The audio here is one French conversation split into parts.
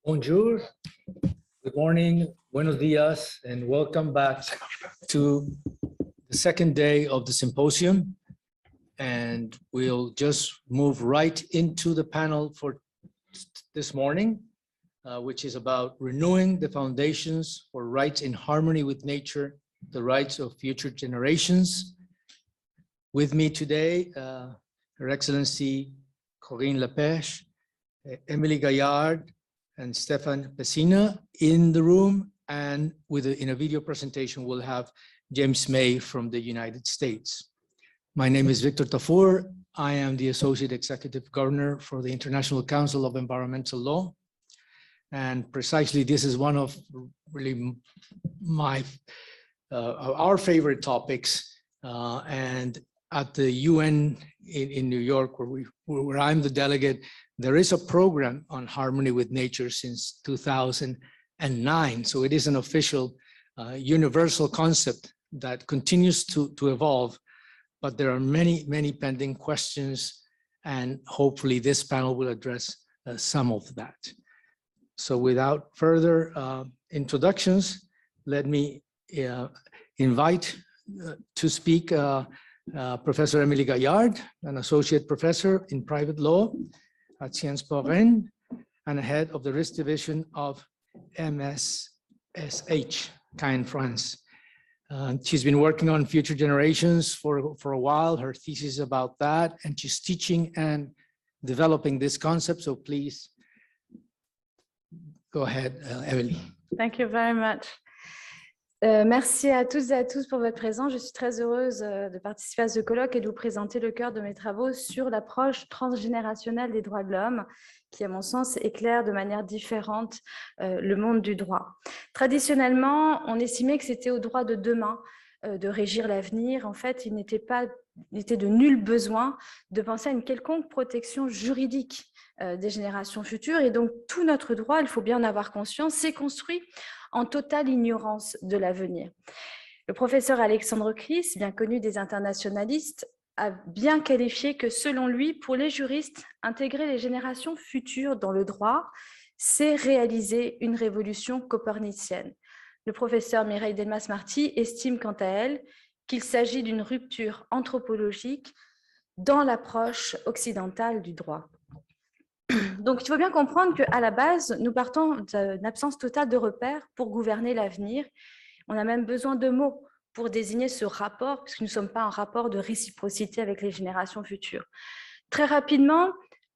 Bonjour, good morning, buenos dias, and welcome back to the second day of the symposium. And we'll just move right into the panel for this morning, which is about renewing the foundations for rights in harmony with nature, the rights of future generations. With me today, Her Excellency Corinne Lepage, Emily Gaillard, and Stefan Pessina in the room, and in a video presentation, we'll have James May from the United States. My name is Victor Tafur. I am the Associate Executive Governor for the International Council of Environmental Law. And precisely this is one of really our favorite topics. And at the UN in New York, where I'm the delegate, there is a program on harmony with nature since 2009. So it is an official universal concept that continues to evolve, but there are many, many pending questions, and hopefully this panel will address some of that. So without further introductions, let me invite to speak Professor Emily Gaillard, an associate professor in private law at Sciences Po Rennes and head of the risk division of MSSH, Caen, France. She's been working on future generations for a while. Her thesis is about that, and she's teaching and developing this concept. So please go ahead, Emily. Thank you very much. Merci à toutes et à tous pour votre présence. Je suis très heureuse de participer à ce colloque et de vous présenter le cœur de mes travaux sur l'approche transgénérationnelle des droits de l'homme, qui, à mon sens, éclaire de manière différente le monde du droit. Traditionnellement, on estimait que c'était au droit de demain de régir l'avenir. En fait, il n'était de nul besoin de penser à une quelconque protection juridique des générations futures. Et donc, tout notre droit, il faut bien en avoir conscience, s'est construit en totale ignorance de l'avenir. Le professeur Alexandre Chris, bien connu des internationalistes, a bien qualifié que, selon lui, pour les juristes, intégrer les générations futures dans le droit, c'est réaliser une révolution copernicienne. Le professeur Mireille Delmas-Marty estime quant à elle qu'il s'agit d'une rupture anthropologique dans l'approche occidentale du droit. Donc, il faut bien comprendre qu'à la base, nous partons d'une absence totale de repères pour gouverner l'avenir. On a même besoin de mots pour désigner ce rapport, puisque nous ne sommes pas en rapport de réciprocité avec les générations futures. Très rapidement,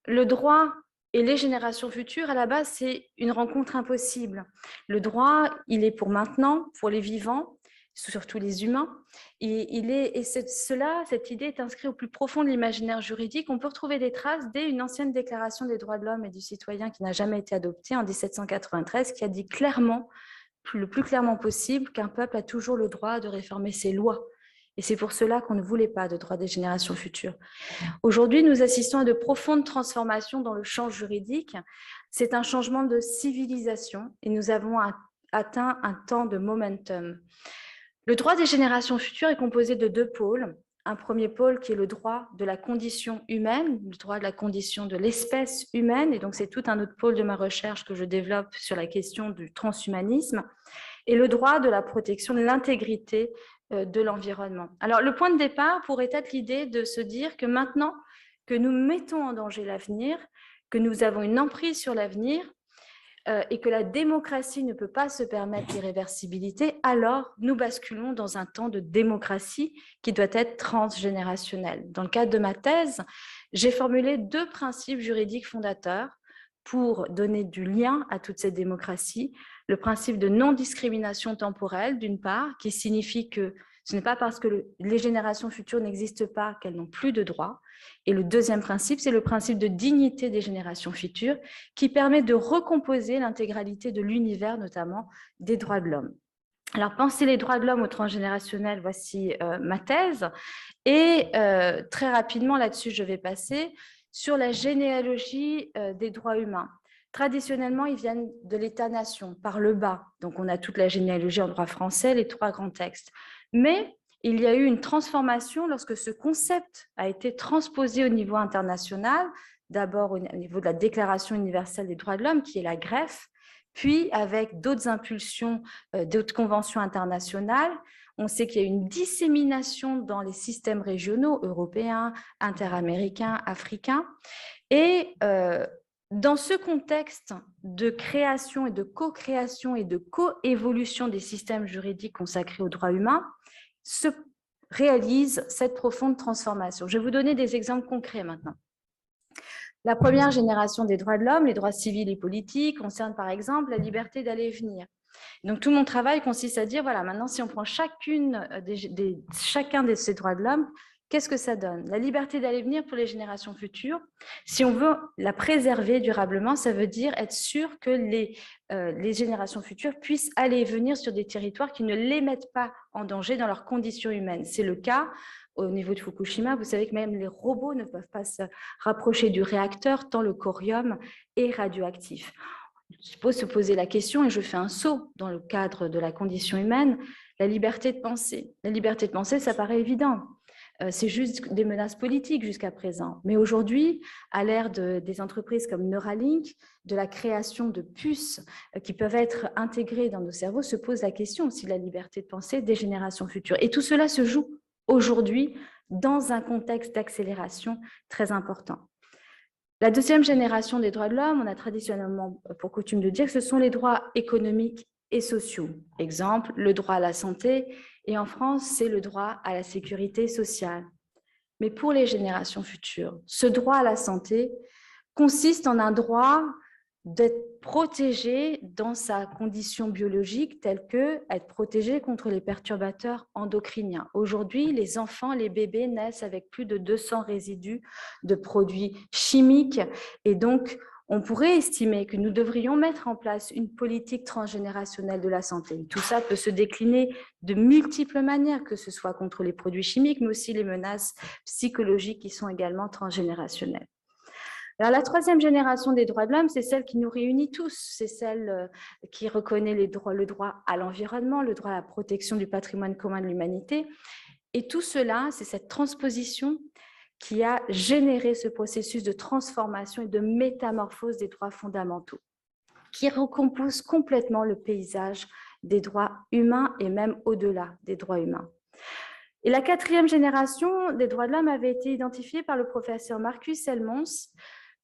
le droit et les générations futures, à la base, c'est une rencontre impossible. Le droit, il est pour maintenant, pour les vivants, surtout les humains, et cette idée est inscrite au plus profond de l'imaginaire juridique. On peut retrouver des traces dès une ancienne déclaration des droits de l'homme et du citoyen qui n'a jamais été adoptée en 1793, qui a dit clairement, le plus clairement possible, qu'un peuple a toujours le droit de réformer ses lois. Et c'est pour cela qu'on ne voulait pas de droit des générations futures. Aujourd'hui, nous assistons à de profondes transformations dans le champ juridique. C'est un changement de civilisation et nous avons atteint un temps de momentum. Le droit des générations futures est composé de deux pôles. Un premier pôle qui est le droit de la condition humaine, le droit de la condition de l'espèce humaine, et donc c'est tout un autre pôle de ma recherche que je développe sur la question du transhumanisme, et le droit de la protection de l'intégrité de l'environnement. Alors le point de départ pourrait être l'idée de se dire que maintenant que nous mettons en danger l'avenir, que nous avons une emprise sur l'avenir, et que la démocratie ne peut pas se permettre l'irréversibilité, alors nous basculons dans un temps de démocratie qui doit être transgénérationnel. Dans le cadre de ma thèse, j'ai formulé deux principes juridiques fondateurs pour donner du lien à toute cette démocratie. Le principe de non-discrimination temporelle, d'une part, qui signifie que ce n'est pas parce que les générations futures n'existent pas qu'elles n'ont plus de droits. Et le deuxième principe, c'est le principe de dignité des générations futures qui permet de recomposer l'intégralité de l'univers, notamment des droits de l'homme. Alors, penser les droits de l'homme au transgénérationnel, voici ma thèse. Et très rapidement, là-dessus, je vais passer sur la généalogie des droits humains. Traditionnellement, ils viennent de l'État-nation, par le bas. Donc, on a toute la généalogie en droit français, les trois grands textes. Mais il y a eu une transformation lorsque ce concept a été transposé au niveau international, d'abord au niveau de la Déclaration universelle des droits de l'homme, qui est la greffe, puis avec d'autres impulsions, d'autres conventions internationales. On sait qu'il y a une dissémination dans les systèmes régionaux, européens, interaméricains, africains. Et dans ce contexte de création et de co-création et de co-évolution des systèmes juridiques consacrés aux droits humains, se réalise cette profonde transformation. Je vais vous donner des exemples concrets maintenant. La première génération des droits de l'homme, les droits civils et politiques, concerne par exemple la liberté d'aller et venir. Donc, tout mon travail consiste à dire, voilà, maintenant, si on prend chacun de ces droits de l'homme, qu'est-ce que ça donne? La liberté d'aller et venir pour les générations futures. Si on veut la préserver durablement, ça veut dire être sûr que les générations futures puissent aller et venir sur des territoires qui ne les mettent pas en danger dans leurs conditions humaines. C'est le cas au niveau de Fukushima. Vous savez que même les robots ne peuvent pas se rapprocher du réacteur tant le corium est radioactif. Il faut se poser la question, et je fais un saut dans le cadre de la condition humaine, la liberté de penser. La liberté de penser, ça paraît évident. C'est juste des menaces politiques jusqu'à présent. Mais aujourd'hui, à l'ère des entreprises comme Neuralink, de la création de puces qui peuvent être intégrées dans nos cerveaux, se pose la question aussi de la liberté de penser des générations futures. Et tout cela se joue aujourd'hui dans un contexte d'accélération très important. La deuxième génération des droits de l'homme, on a traditionnellement pour coutume de dire que ce sont les droits économiques et sociaux. Exemple, le droit à la santé, et en France, c'est le droit à la sécurité sociale. Mais pour les générations futures, ce droit à la santé consiste en un droit d'être protégé dans sa condition biologique telle que être protégé contre les perturbateurs endocriniens. Aujourd'hui, les enfants, les bébés naissent avec plus de 200 résidus de produits chimiques et donc on pourrait estimer que nous devrions mettre en place une politique transgénérationnelle de la santé. Tout ça peut se décliner de multiples manières, que ce soit contre les produits chimiques, mais aussi les menaces psychologiques qui sont également transgénérationnelles. Alors, la troisième génération des droits de l'homme, c'est celle qui nous réunit tous, c'est celle qui reconnaît le droit à l'environnement, le droit à la protection du patrimoine commun de l'humanité. Et tout cela, c'est cette transposition qui a généré ce processus de transformation et de métamorphose des droits fondamentaux, qui recompose complètement le paysage des droits humains et même au-delà des droits humains. Et la quatrième génération des droits de l'homme avait été identifiée par le professeur Marcus Helmons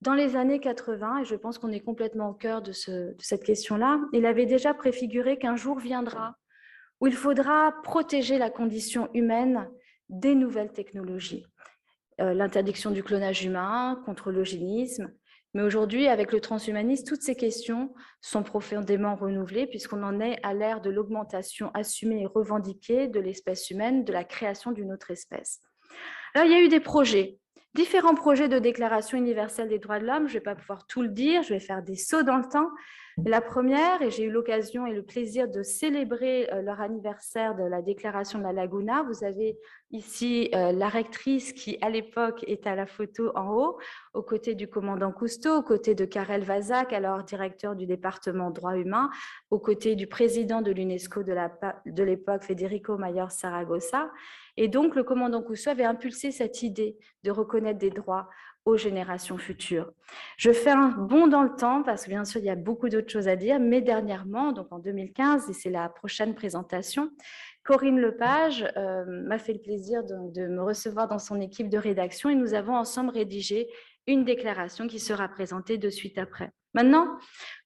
dans les années 80, et je pense qu'on est complètement au cœur de cette question-là. Il avait déjà préfiguré qu'un jour viendra où il faudra protéger la condition humaine des nouvelles technologies. L'interdiction du clonage humain, contre l'eugénisme. Mais aujourd'hui, avec le transhumanisme, toutes ces questions sont profondément renouvelées puisqu'on en est à l'ère de l'augmentation assumée et revendiquée de l'espèce humaine, de la création d'une autre espèce. Alors, il y a eu des projets, différents projets de déclaration universelle des droits de l'homme. Je ne vais pas pouvoir tout le dire, je vais faire des sauts dans le temps. La première, et j'ai eu l'occasion et le plaisir de célébrer leur anniversaire de la déclaration de la Laguna. Vous avez ici la rectrice qui, à l'époque, est à la photo en haut, aux côtés du commandant Cousteau, aux côtés de Karel Vazak, alors directeur du département droits humains, aux côtés du président de l'UNESCO de l'époque, Federico Mayor Saragossa. Et donc, le commandant Cousteau avait impulsé cette idée de reconnaître des droits aux générations futures. Je fais un bond dans le temps parce que bien sûr, il y a beaucoup d'autres choses à dire, mais dernièrement, donc en 2015, et c'est la prochaine présentation, Corinne Lepage m'a fait le plaisir de me recevoir dans son équipe de rédaction et nous avons ensemble rédigé une déclaration qui sera présentée de suite après. Maintenant,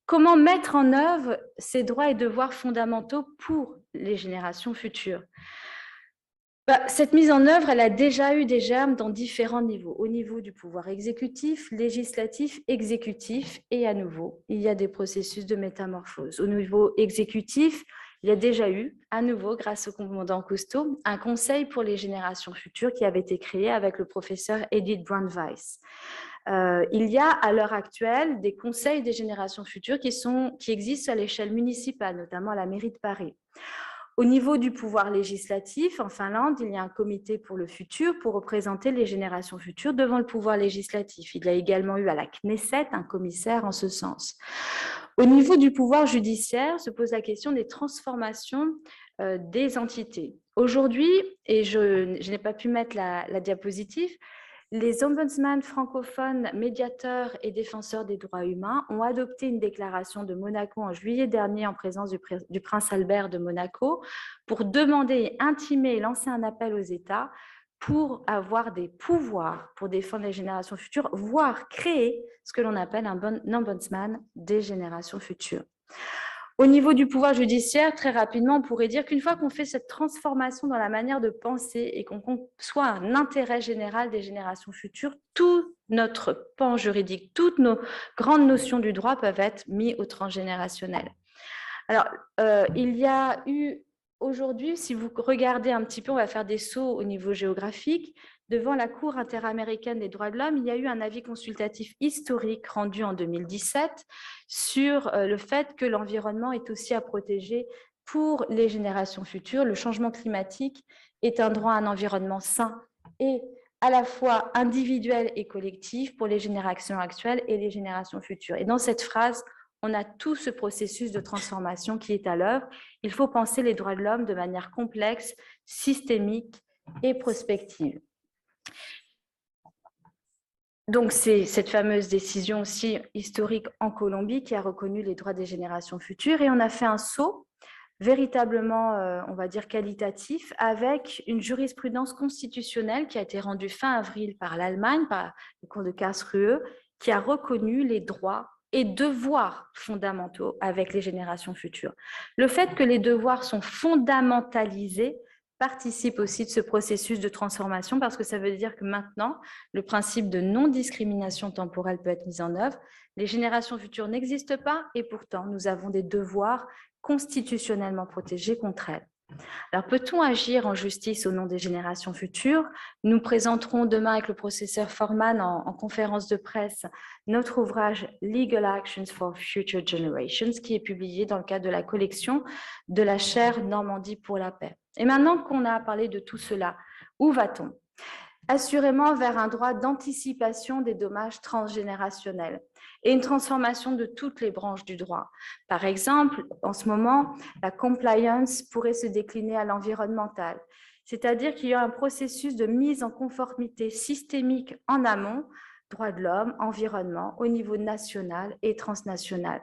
comment mettre en œuvre ces droits et devoirs fondamentaux pour les générations futures ? Cette mise en œuvre, elle a déjà eu des germes dans différents niveaux. Au niveau du pouvoir exécutif, législatif, exécutif, et à nouveau, il y a des processus de métamorphose. Au niveau exécutif, il y a déjà eu, à nouveau, grâce au commandant Cousteau, un conseil pour les générations futures qui avait été créé avec le professeur Edith Brown-Weiss. Il y a à l'heure actuelle des conseils des générations futures qui existent à l'échelle municipale, notamment à la mairie de Paris. Au niveau du pouvoir législatif, en Finlande, il y a un comité pour le futur pour représenter les générations futures devant le pouvoir législatif. Il y a également eu à la Knesset un commissaire en ce sens. Au niveau du pouvoir judiciaire, se pose la question des transformations des entités. Aujourd'hui, et je n'ai pas pu mettre la diapositive, Les ombudsman francophones, médiateurs et défenseurs des droits humains ont adopté une déclaration de Monaco en juillet dernier en présence du prince Albert de Monaco pour demander et intimer et lancer un appel aux États pour avoir des pouvoirs pour défendre les générations futures, voire créer ce que l'on appelle un ombudsman des générations futures. Au niveau du pouvoir judiciaire, très rapidement, on pourrait dire qu'une fois qu'on fait cette transformation dans la manière de penser et qu'on conçoit un intérêt général des générations futures, tout notre pan juridique, toutes nos grandes notions du droit peuvent être mis au transgénérationnel. Alors, il y a eu aujourd'hui, si vous regardez un petit peu, on va faire des sauts au niveau géographique. Devant la Cour interaméricaine des droits de l'homme, il y a eu un avis consultatif historique rendu en 2017 sur le fait que l'environnement est aussi à protéger pour les générations futures. Le changement climatique est un droit à un environnement sain et à la fois individuel et collectif pour les générations actuelles et les générations futures. Et dans cette phrase, on a tout ce processus de transformation qui est à l'œuvre. Il faut penser les droits de l'homme de manière complexe, systémique et prospective. Donc, c'est cette fameuse décision aussi historique en Colombie qui a reconnu les droits des générations futures. Et on a fait un saut véritablement, on va dire, qualitatif avec une jurisprudence constitutionnelle qui a été rendue fin avril par l'Allemagne, par le cours de Karlsruhe, qui a reconnu les droits et devoirs fondamentaux avec les générations futures. Le fait que les devoirs sont fondamentalisés participe aussi de ce processus de transformation parce que ça veut dire que maintenant, le principe de non-discrimination temporelle peut être mis en œuvre. Les générations futures n'existent pas et pourtant, nous avons des devoirs constitutionnellement protégés contre elles. Alors, peut-on agir en justice au nom des générations futures? Nous présenterons demain avec le professeur Forman en conférence de presse notre ouvrage Legal Actions for Future Generations qui est publié dans le cadre de la collection de la chaire Normandie pour la paix. Et maintenant qu'on a parlé de tout cela, où va-t-on? Assurément vers un droit d'anticipation des dommages transgénérationnels et une transformation de toutes les branches du droit. Par exemple, en ce moment, la compliance pourrait se décliner à l'environnemental, c'est-à-dire qu'il y a un processus de mise en conformité systémique en amont, droits de l'homme, environnement, au niveau national et transnational.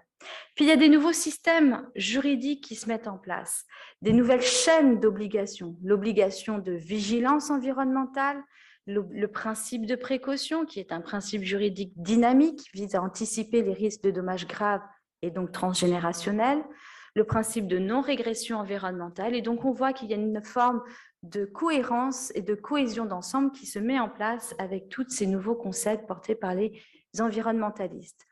Puis il y a des nouveaux systèmes juridiques qui se mettent en place, des nouvelles chaînes d'obligations, l'obligation de vigilance environnementale, le principe de précaution, qui est un principe juridique dynamique, vise à anticiper les risques de dommages graves et donc transgénérationnels, le principe de non-régression environnementale. Et donc, on voit qu'il y a une forme de cohérence et de cohésion d'ensemble qui se met en place avec tous ces nouveaux concepts portés par les environnementalistes.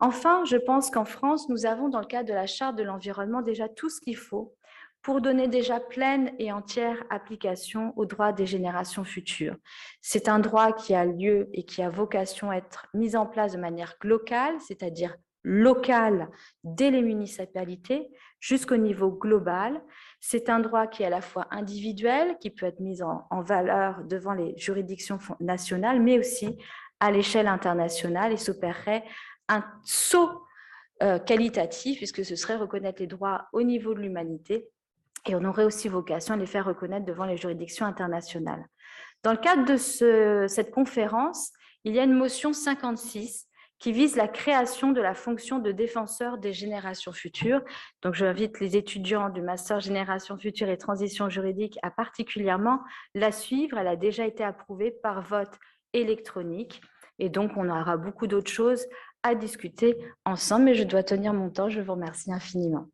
Enfin, je pense qu'en France, nous avons dans le cadre de la Charte de l'environnement déjà tout ce qu'il faut pour donner déjà pleine et entière application aux droits des générations futures. C'est un droit qui a lieu et qui a vocation à être mis en place de manière locale, c'est-à-dire locale dès les municipalités jusqu'au niveau global. C'est un droit qui est à la fois individuel, qui peut être mis en valeur devant les juridictions nationales, mais aussi à l'échelle internationale et s'opérerait un saut qualitatif, puisque ce serait reconnaître les droits au niveau de l'humanité et on aurait aussi vocation à les faire reconnaître devant les juridictions internationales. Dans le cadre de cette conférence, il y a une motion 56 qui vise la création de la fonction de défenseur des générations futures. Donc, j'invite les étudiants du Master Génération Future et Transition Juridique à particulièrement la suivre. Elle a déjà été approuvée par vote électronique. Et donc, on aura beaucoup d'autres choses à discuter ensemble. Mais je dois tenir mon temps. Je vous remercie infiniment.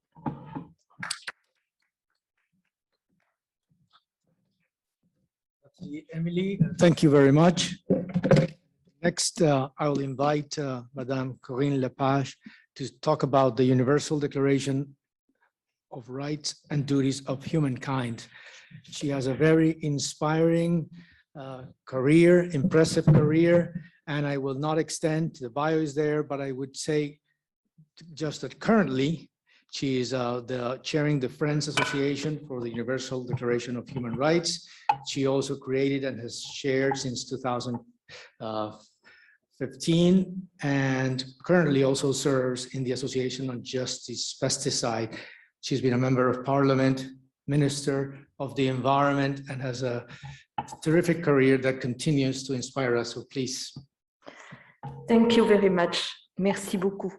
Emily, thank you very much. Next, I will invite Madame Corinne Lepage to talk about the Universal Declaration of Rights and Duties of Humankind. She has a very inspiring career, impressive career, and I will not extend, the bio is there, but I would say just that currently she is chairing the Friends Association for the Universal Declaration of Human Rights. She also created and has shared since 2015 and currently also serves in the Association on Justice Pesticide. She's been a member of Parliament, Minister of the Environment, and has a terrific career that continues to inspire us. So please. Thank you very much. Merci beaucoup.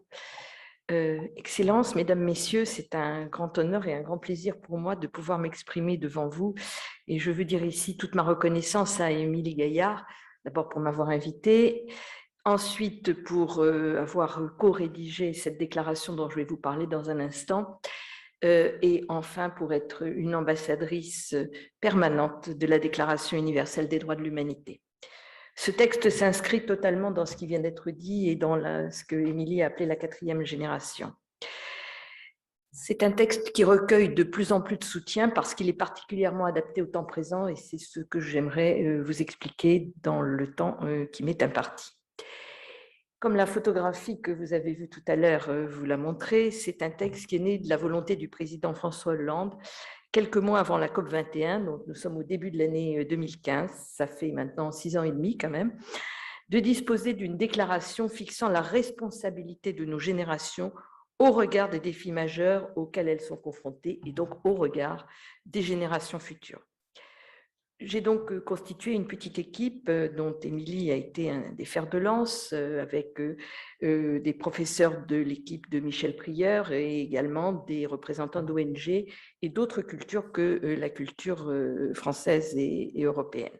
Excellences, Mesdames, Messieurs, c'est un grand honneur et un grand plaisir pour moi de pouvoir m'exprimer devant vous. Et je veux dire ici toute ma reconnaissance à Émilie Gaillard, d'abord pour m'avoir invitée, ensuite pour avoir co-rédigé cette déclaration dont je vais vous parler dans un instant, et enfin pour être une ambassadrice permanente de la Déclaration universelle des droits de l'humanité. Ce texte s'inscrit totalement dans ce qui vient d'être dit et dans ce que Émilie a appelé la 4e génération. C'est un texte qui recueille de plus en plus de soutien parce qu'il est particulièrement adapté au temps présent et c'est ce que j'aimerais vous expliquer dans le temps qui m'est imparti. Comme la photographie que vous avez vue tout à l'heure vous l'a montré, c'est un texte qui est né de la volonté du président François Hollande quelques mois avant la COP21, donc nous sommes au début de l'année 2015, ça fait maintenant 6 ans et demi quand même, de disposer d'une déclaration fixant la responsabilité de nos générations au regard des défis majeurs auxquels elles sont confrontées et donc au regard des générations futures. J'ai donc constitué une petite équipe dont Émilie a été un des fers de lance avec des professeurs de l'équipe de Michel Prieur et également des représentants d'ONG et d'autres cultures que la culture française et européenne.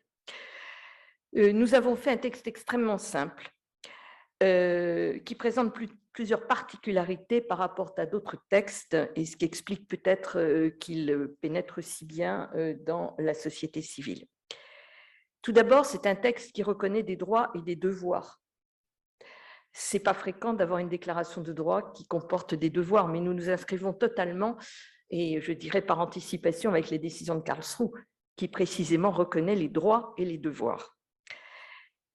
Nous avons fait un texte extrêmement simple qui présente plusieurs particularités par rapport à d'autres textes et ce qui explique peut-être qu'il pénètre si bien dans la société civile. Tout d'abord, c'est un texte qui reconnaît des droits et des devoirs. Ce n'est pas fréquent d'avoir une déclaration de droits qui comporte des devoirs, mais nous nous inscrivons totalement, et je dirais par anticipation avec les décisions de Karlsruhe, qui précisément reconnaît les droits et les devoirs.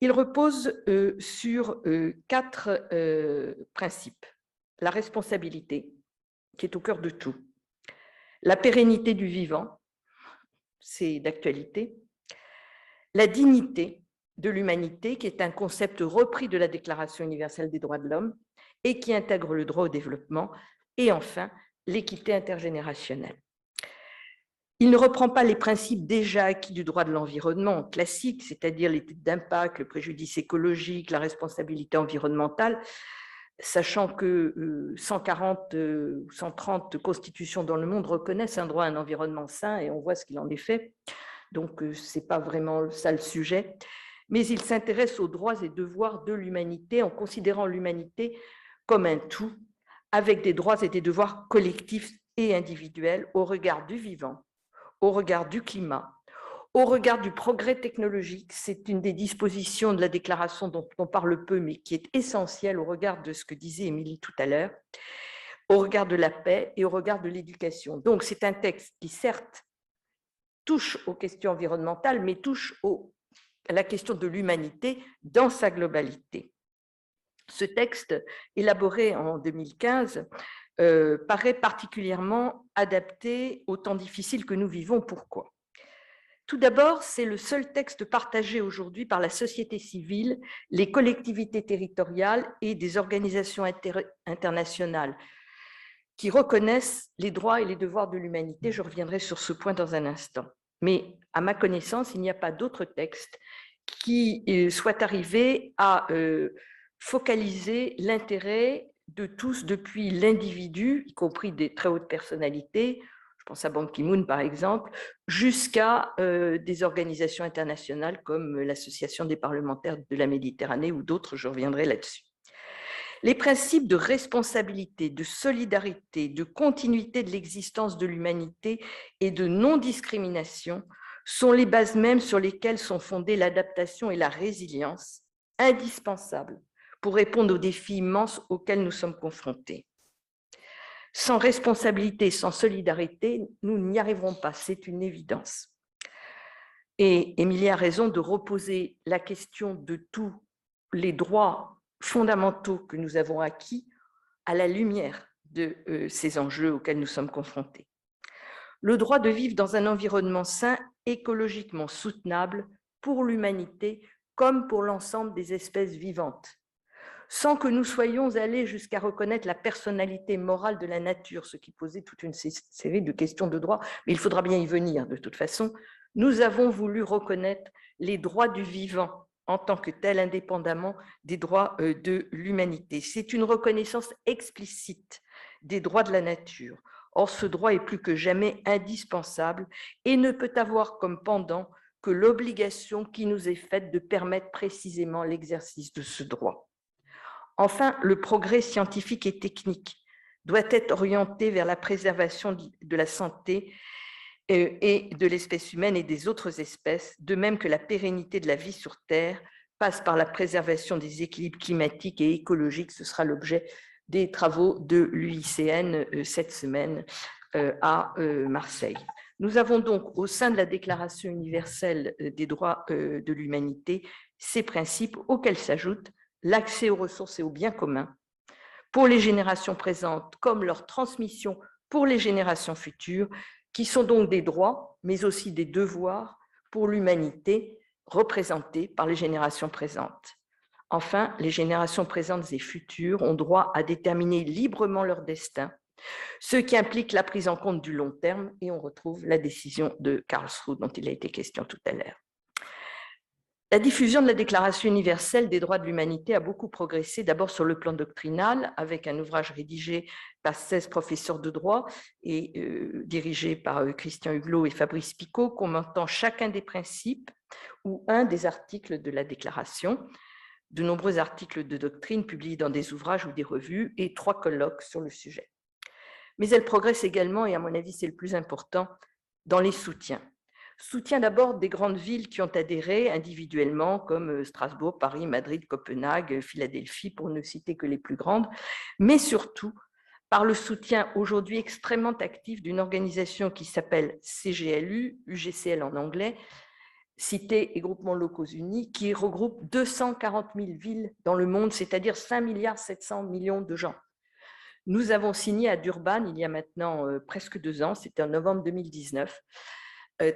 Il repose sur 4 principes. La responsabilité, qui est au cœur de tout. La pérennité du vivant, c'est d'actualité. La dignité de l'humanité, qui est un concept repris de la Déclaration universelle des droits de l'homme et qui intègre le droit au développement. Et enfin, l'équité intergénérationnelle. Il ne reprend pas les principes déjà acquis du droit de l'environnement classique, c'est-à-dire l'étude d'impact, le préjudice écologique, la responsabilité environnementale, sachant que 140 ou 130 constitutions dans le monde reconnaissent un droit à un environnement sain et on voit ce qu'il en est fait. Donc, ce n'est pas vraiment ça le sujet. Mais il s'intéresse aux droits et devoirs de l'humanité en considérant l'humanité comme un tout, avec des droits et des devoirs collectifs et individuels au regard du vivant, au regard du climat, au regard du progrès technologique. C'est une des dispositions de la déclaration dont on parle peu, mais qui est essentielle au regard de ce que disait Émilie tout à l'heure, au regard de la paix et au regard de l'éducation. Donc, c'est un texte qui, certes, touche aux questions environnementales, mais touche à la question de l'humanité dans sa globalité. Ce texte, élaboré en 2015, paraît particulièrement adapté aux temps difficiles que nous vivons. Pourquoi ? Tout d'abord, c'est le seul texte partagé aujourd'hui par la société civile, les collectivités territoriales et des organisations internationales qui reconnaissent les droits et les devoirs de l'humanité. Je reviendrai sur ce point dans un instant. Mais à ma connaissance, il n'y a pas d'autre texte qui soit arrivé à focaliser l'intérêt de tous depuis l'individu, y compris des très hautes personnalités, je pense à Ban Ki-moon par exemple, jusqu'à des organisations internationales comme l'Association des parlementaires de la Méditerranée ou d'autres, je reviendrai là-dessus. Les principes de responsabilité, de solidarité, de continuité de l'existence de l'humanité et de non-discrimination sont les bases mêmes sur lesquelles sont fondées l'adaptation et la résilience, indispensables pour répondre aux défis immenses auxquels nous sommes confrontés. Sans responsabilité, sans solidarité, nous n'y arriverons pas, c'est une évidence. Et Émilie a raison de reposer la question de tous les droits fondamentaux que nous avons acquis à la lumière de ces enjeux auxquels nous sommes confrontés. Le droit de vivre dans un environnement sain, écologiquement soutenable pour l'humanité comme pour l'ensemble des espèces vivantes, sans que nous soyons allés jusqu'à reconnaître la personnalité morale de la nature, ce qui posait toute une série de questions de droit, mais il faudra bien y venir de toute façon, nous avons voulu reconnaître les droits du vivant en tant que tel, indépendamment des droits de l'humanité. C'est une reconnaissance explicite des droits de la nature. Or, ce droit est plus que jamais indispensable et ne peut avoir comme pendant que l'obligation qui nous est faite de permettre précisément l'exercice de ce droit. Enfin, le progrès scientifique et technique doit être orienté vers la préservation de la santé et de l'espèce humaine et des autres espèces, de même que la pérennité de la vie sur Terre passe par la préservation des équilibres climatiques et écologiques. Ce sera l'objet des travaux de l'UICN cette semaine à Marseille. Nous avons donc au sein de la Déclaration universelle des droits de l'humanité ces principes auxquels s'ajoute l'accès aux ressources et aux biens communs pour les générations présentes comme leur transmission pour les générations futures, qui sont donc des droits, mais aussi des devoirs pour l'humanité représentée par les générations présentes. Enfin, les générations présentes et futures ont droit à déterminer librement leur destin, ce qui implique la prise en compte du long terme, et on retrouve la décision de Karlsruhe dont il a été question tout à l'heure. La diffusion de la Déclaration universelle des droits de l'humanité a beaucoup progressé, d'abord sur le plan doctrinal, avec un ouvrage rédigé par 16 professeurs de droit et dirigé par Christian Huguelot et Fabrice Picot, commentant chacun des principes ou un des articles de la Déclaration, de nombreux articles de doctrine publiés dans des ouvrages ou des revues et 3 colloques sur le sujet. Mais elle progresse également, et à mon avis c'est le plus important, dans les soutiens. Soutien d'abord des grandes villes qui ont adhéré individuellement, comme Strasbourg, Paris, Madrid, Copenhague, Philadelphie, pour ne citer que les plus grandes, mais surtout par le soutien aujourd'hui extrêmement actif d'une organisation qui s'appelle CGLU, UGCL en anglais, Cités et Groupements Locaux Unis, qui regroupe 240 000 villes dans le monde, c'est-à-dire 5,7 milliards de gens. Nous avons signé à Durban, il y a maintenant presque 2 ans, c'était en novembre 2019,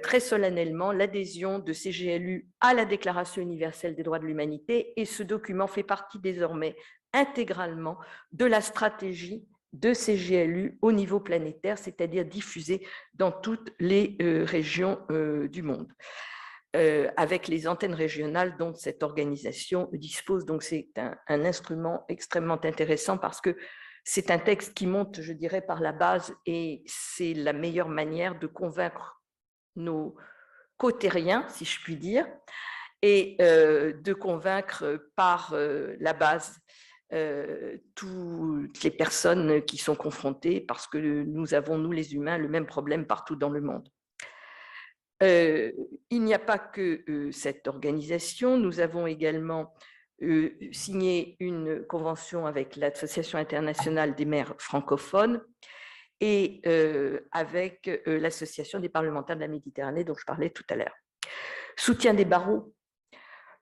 très solennellement l'adhésion de CGLU à la Déclaration universelle des droits de l'humanité, et ce document fait partie désormais intégralement de la stratégie de CGLU au niveau planétaire, c'est-à-dire diffusé dans toutes les régions du monde, avec les antennes régionales dont cette organisation dispose. Donc c'est un instrument extrêmement intéressant parce que c'est un texte qui monte, je dirais, par la base, et c'est la meilleure manière de convaincre nos cotériens, si je puis dire, et de convaincre par la base toutes les personnes qui sont confrontées, parce que nous avons, nous les humains, le même problème partout dans le monde. Il n'y a pas que cette organisation, nous avons également signé une convention avec l'Association internationale des maires francophones et avec l'Association des parlementaires de la Méditerranée dont je parlais tout à l'heure. Soutien des barreaux,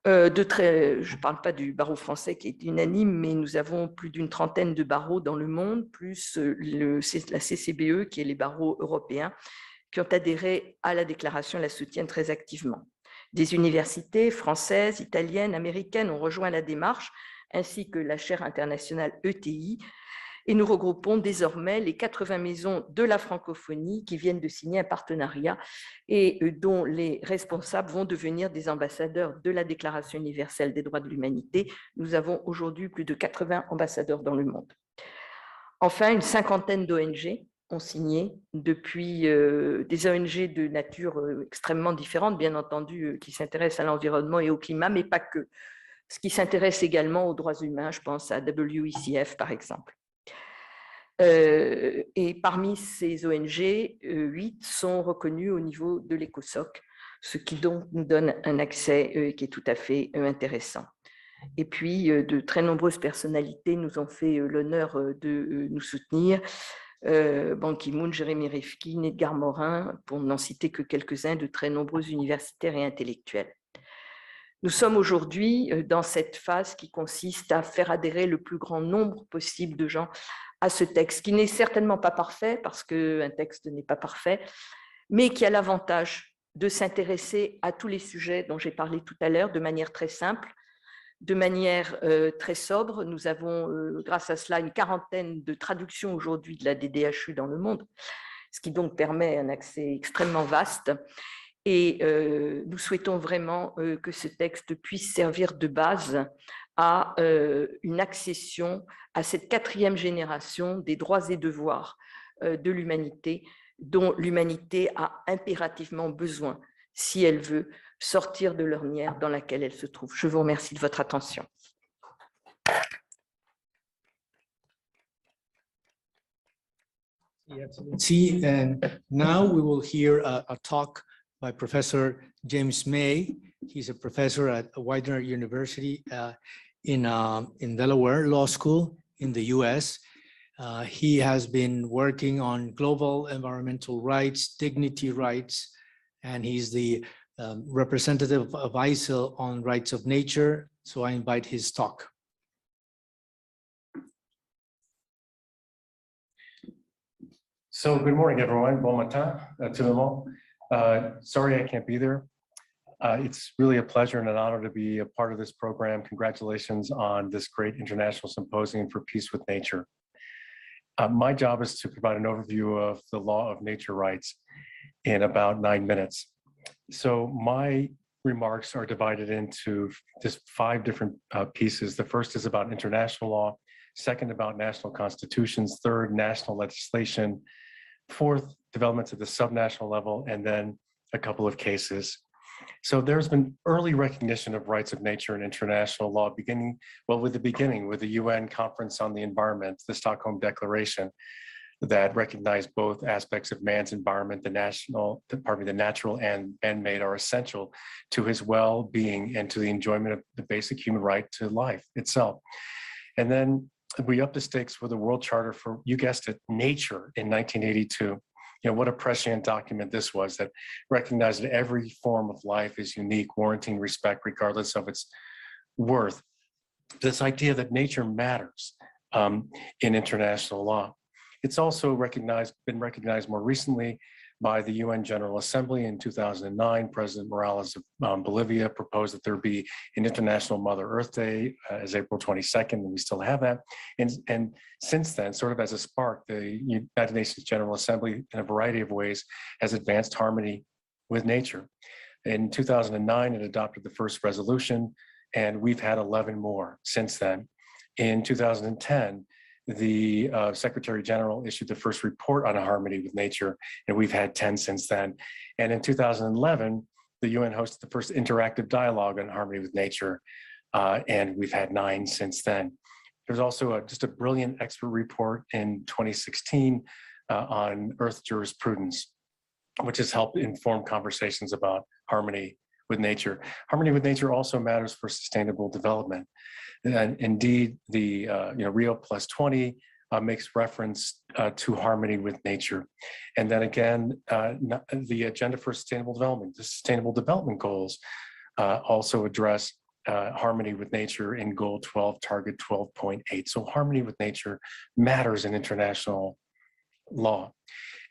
je ne parle pas du barreau français qui est unanime, mais nous avons plus d'une trentaine de barreaux dans le monde, plus la CCBE qui est les barreaux européens, qui ont adhéré à la déclaration et la soutiennent très activement. Des universités françaises, italiennes, américaines ont rejoint la démarche, ainsi que la chaire internationale ETI, et nous regroupons désormais les 80 maisons de la francophonie qui viennent de signer un partenariat et dont les responsables vont devenir des ambassadeurs de la Déclaration universelle des droits de l'humanité. Nous avons aujourd'hui plus de 80 ambassadeurs dans le monde. Enfin, une cinquantaine d'ONG ont signé, depuis des ONG de nature extrêmement différente, bien entendu, qui s'intéressent à l'environnement et au climat, mais pas que. Ce qui s'intéresse également aux droits humains, je pense à WICF par exemple. Et parmi ces ONG, 8 sont reconnues au niveau de l'ECOSOC, ce qui donc nous donne un accès qui est tout à fait intéressant. Et puis, de très nombreuses personnalités nous ont fait l'honneur de nous soutenir. Ban Ki-moon, Jérémy Rifkin, Edgar Morin, pour n'en citer que quelques-uns, de très nombreux universitaires et intellectuels. Nous sommes aujourd'hui dans cette phase qui consiste à faire adhérer le plus grand nombre possible de gens à ce texte, qui n'est certainement pas parfait, parce qu'un texte n'est pas parfait, mais qui a l'avantage de s'intéresser à tous les sujets dont j'ai parlé tout à l'heure de manière très simple, de manière très sobre. Nous avons, grâce à cela, une quarantaine de traductions aujourd'hui de la DDHU dans le monde, ce qui donc permet un accès extrêmement vaste. Et nous souhaitons vraiment que ce texte puisse servir de base à une accession à cette 4e génération des droits et devoirs de l'humanité, dont l'humanité a impérativement besoin si elle veut sortir de l'ornière dans laquelle elle se trouve. Je vous remercie de votre attention. See, and now we will hear a talk by Professor James May. He's a professor at Widener University in Delaware Law School in the US. He has been working on global environmental rights, dignity rights, and he's the representative of ISIL on rights of nature. So I invite his talk. So good morning, everyone. Bon matin, tout le monde. Sorry I can't be there. It's really a pleasure and an honor to be a part of this program. Congratulations on this great international symposium for peace with nature. My job is to provide an overview of the law of nature rights in about 9 minutes. So my remarks are divided into just 5 different pieces. The first is about international law, second about national constitutions, third, national legislation, fourth, developments at the subnational level, and then a couple of cases. So there's been early recognition of rights of nature in international law, beginning with the UN Conference on the Environment, the Stockholm Declaration, that recognized both aspects of man's environment, the natural and man-made, are essential to his well-being and to the enjoyment of the basic human right to life itself. And then we upped the stakes with the World Charter for, you guessed it, nature in 1982. You know, what a prescient document this was, that recognized that every form of life is unique, warranting respect regardless of its worth. This idea that nature matters in international law. It's also been recognized more recently by the UN General Assembly in 2009. President Morales of Bolivia proposed that there be an International Mother Earth Day as April 22nd, and we still have that. And since then, sort of as a spark, the United Nations General Assembly, in a variety of ways, has advanced harmony with nature. In 2009, it adopted the first resolution, and we've had 11 more since then. In 2010, the Secretary General issued the first report on harmony with nature, and we've had 10 since then. And in 2011, the UN hosted the first interactive dialogue on harmony with nature, and we've had 9 since then. There's also just a brilliant expert report in 2016 on Earth jurisprudence, which has helped inform conversations about harmony with nature. Harmony with nature also matters for sustainable development. And indeed, the Rio Plus 20 makes reference to harmony with nature. And then again, the Agenda for Sustainable Development, the Sustainable Development Goals also address harmony with nature in Goal 12, Target 12.8. So harmony with nature matters in international law.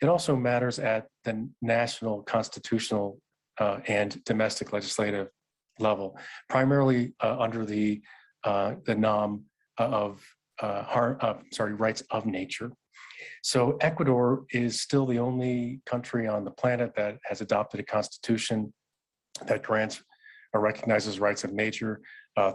It also matters at the national, constitutional, and domestic legislative level, primarily under the NOM of rights of nature. So Ecuador is still the only country on the planet that has adopted a constitution that grants or recognizes rights of nature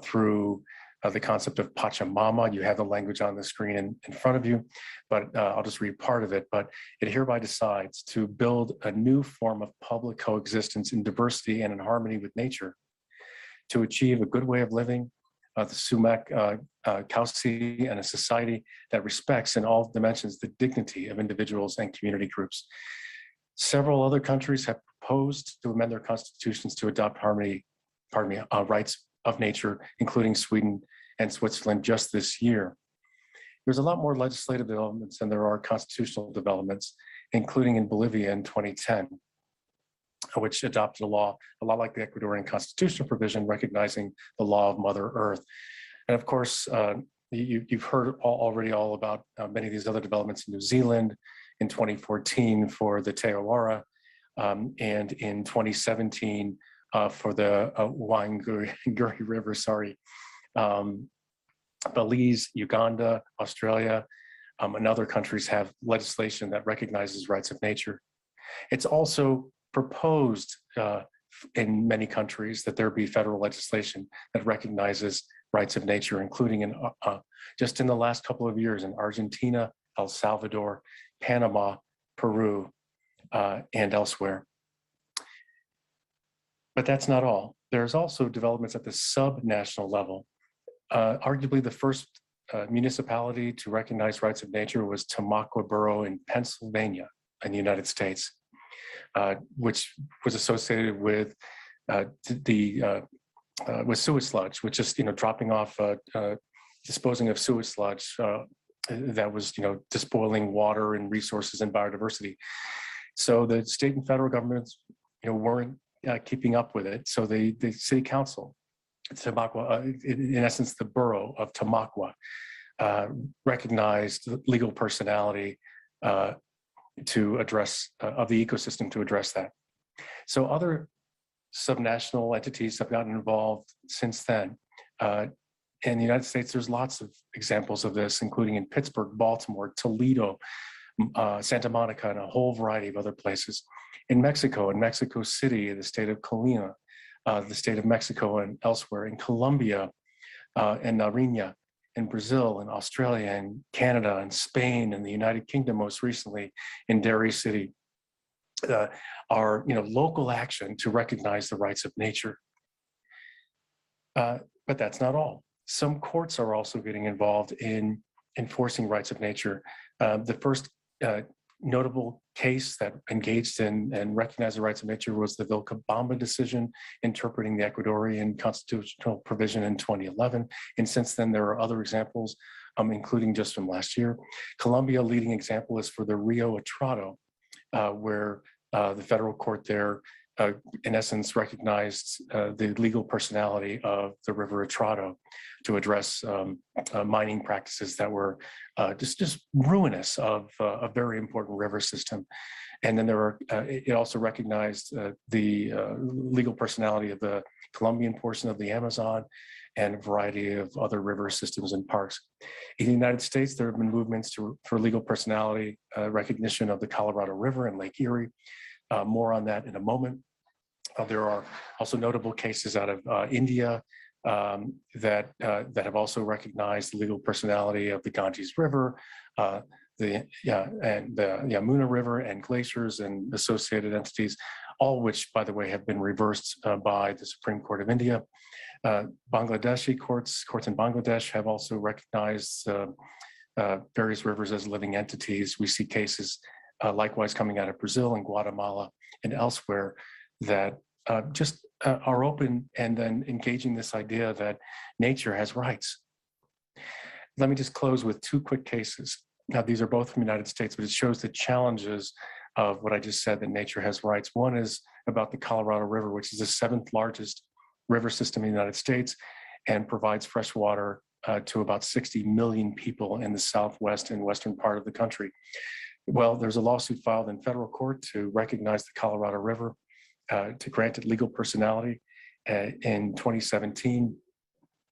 through the concept of Pachamama. You have the language on the screen in front of you, but I'll just read part of it. But it hereby decides to build a new form of public coexistence in diversity and in harmony with nature to achieve a good way of living, the Sumac Kausi, and a society that respects in all dimensions the dignity of individuals and community groups. Several other countries have proposed to amend their constitutions to adopt rights of nature, including Sweden and Switzerland just this year. There's a lot more legislative developments than there are constitutional developments, including in Bolivia in 2010, which adopted a law a lot like the Ecuadorian constitutional provision recognizing the law of Mother Earth. And of course, you've heard already all about many of these other developments in New Zealand in 2014 for the Te Arawara, and in 2017 for the Wangari River, Belize, Uganda, Australia, and other countries have legislation that recognizes rights of nature. It's also proposed in many countries that there be federal legislation that recognizes rights of nature, including in just in the last couple of years in Argentina, El Salvador, Panama, Peru, and elsewhere. But that's not all. There's also developments at the sub-national level. Arguably the first municipality to recognize rights of nature was Tamaqua Borough in Pennsylvania in the United States, which was associated with with sewage sludge, which is dropping off, disposing of sewage sludge that was despoiling water and resources and biodiversity. So the state and federal governments weren't keeping up with it. So the city council, Tamaqua, in essence, the borough of Tamaqua, recognized legal personality to address of the ecosystem to address that. So other subnational entities have gotten involved since then. In the United States, there's lots of examples of this, including in Pittsburgh, Baltimore, Toledo, Santa Monica, and a whole variety of other places. In Mexico City, the state of Colima, the state of Mexico, and elsewhere, in Colombia, and Nariña, in Brazil, and Australia, and Canada, and Spain, and the United Kingdom, most recently in Derry City, are local action to recognize the rights of nature. But that's not all. Some courts are also getting involved in enforcing rights of nature. The first notable case that engaged in and recognized the rights of nature was the Vilcabamba decision interpreting the Ecuadorian constitutional provision in 2011. And since then, there are other examples, including just from last year. Colombia, leading example is for the Rio Atrato, where the federal court there, in essence, recognized the legal personality of the River Atrato to address mining practices that were just ruinous of a very important river system. And then it also recognized the legal personality of the Colombian portion of the Amazon and a variety of other river systems and parks. In the United States, there have been movements for legal personality recognition of the Colorado River and Lake Erie. More on that in a moment. There are also notable cases out of India that have also recognized the legal personality of the Ganges River, and the Yamuna River and glaciers and associated entities, all which, by the way, have been reversed by the Supreme Court of India. Bangladeshi courts in Bangladesh have also recognized various rivers as living entities. We see cases likewise coming out of Brazil and Guatemala and elsewhere that just are open and then engaging this idea that nature has rights. Let me just close with two quick cases. Now, these are both from the United States, but it shows the challenges of what I just said, that nature has rights. One is about the Colorado River, which is the 7th largest river system in the United States and provides fresh water to about 60 million people in the southwest and western part of the country. Well, there's a lawsuit filed in federal court to recognize the Colorado River, to grant it legal personality in 2017.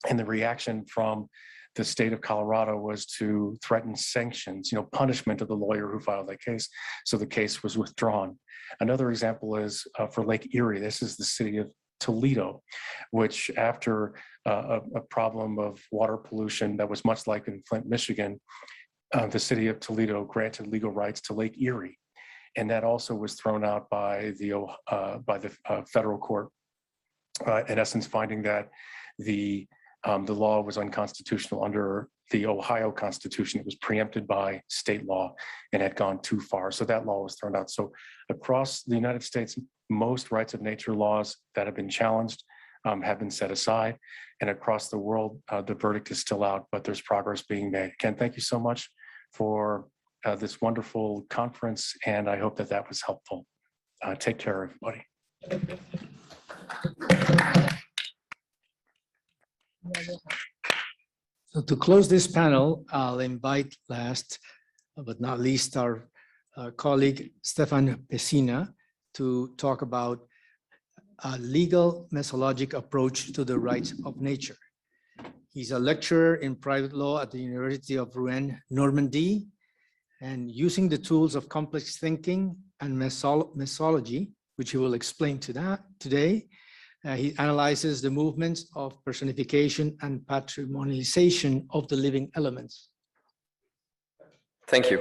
And the reaction from the state of Colorado was to threaten sanctions, punishment of the lawyer who filed that case. So the case was withdrawn. Another example is for Lake Erie. This is the city of Toledo, which after a problem of water pollution that was much like in Flint, Michigan, the city of Toledo granted legal rights to Lake Erie. And that also was thrown out by the federal court, in essence, finding that the law was unconstitutional under the Ohio Constitution. It was preempted by state law and had gone too far. So that law was thrown out. So across the United States, most rights of nature laws that have been challenged have been set aside. And across the world, the verdict is still out, but there's progress being made. Ken, thank you so much for this wonderful conference, and I hope that was helpful. Take care, everybody. So to close this panel, I'll invite last but not least our colleague Stefan Pessina to talk about a legal methodologic approach to the rights of nature. He's a lecturer in private law at the University of Rouen, Normandy, and using the tools of complex thinking and methodology, which he will explain today. He analyzes the movements of personification and patrimonialization of the living elements. Thank you.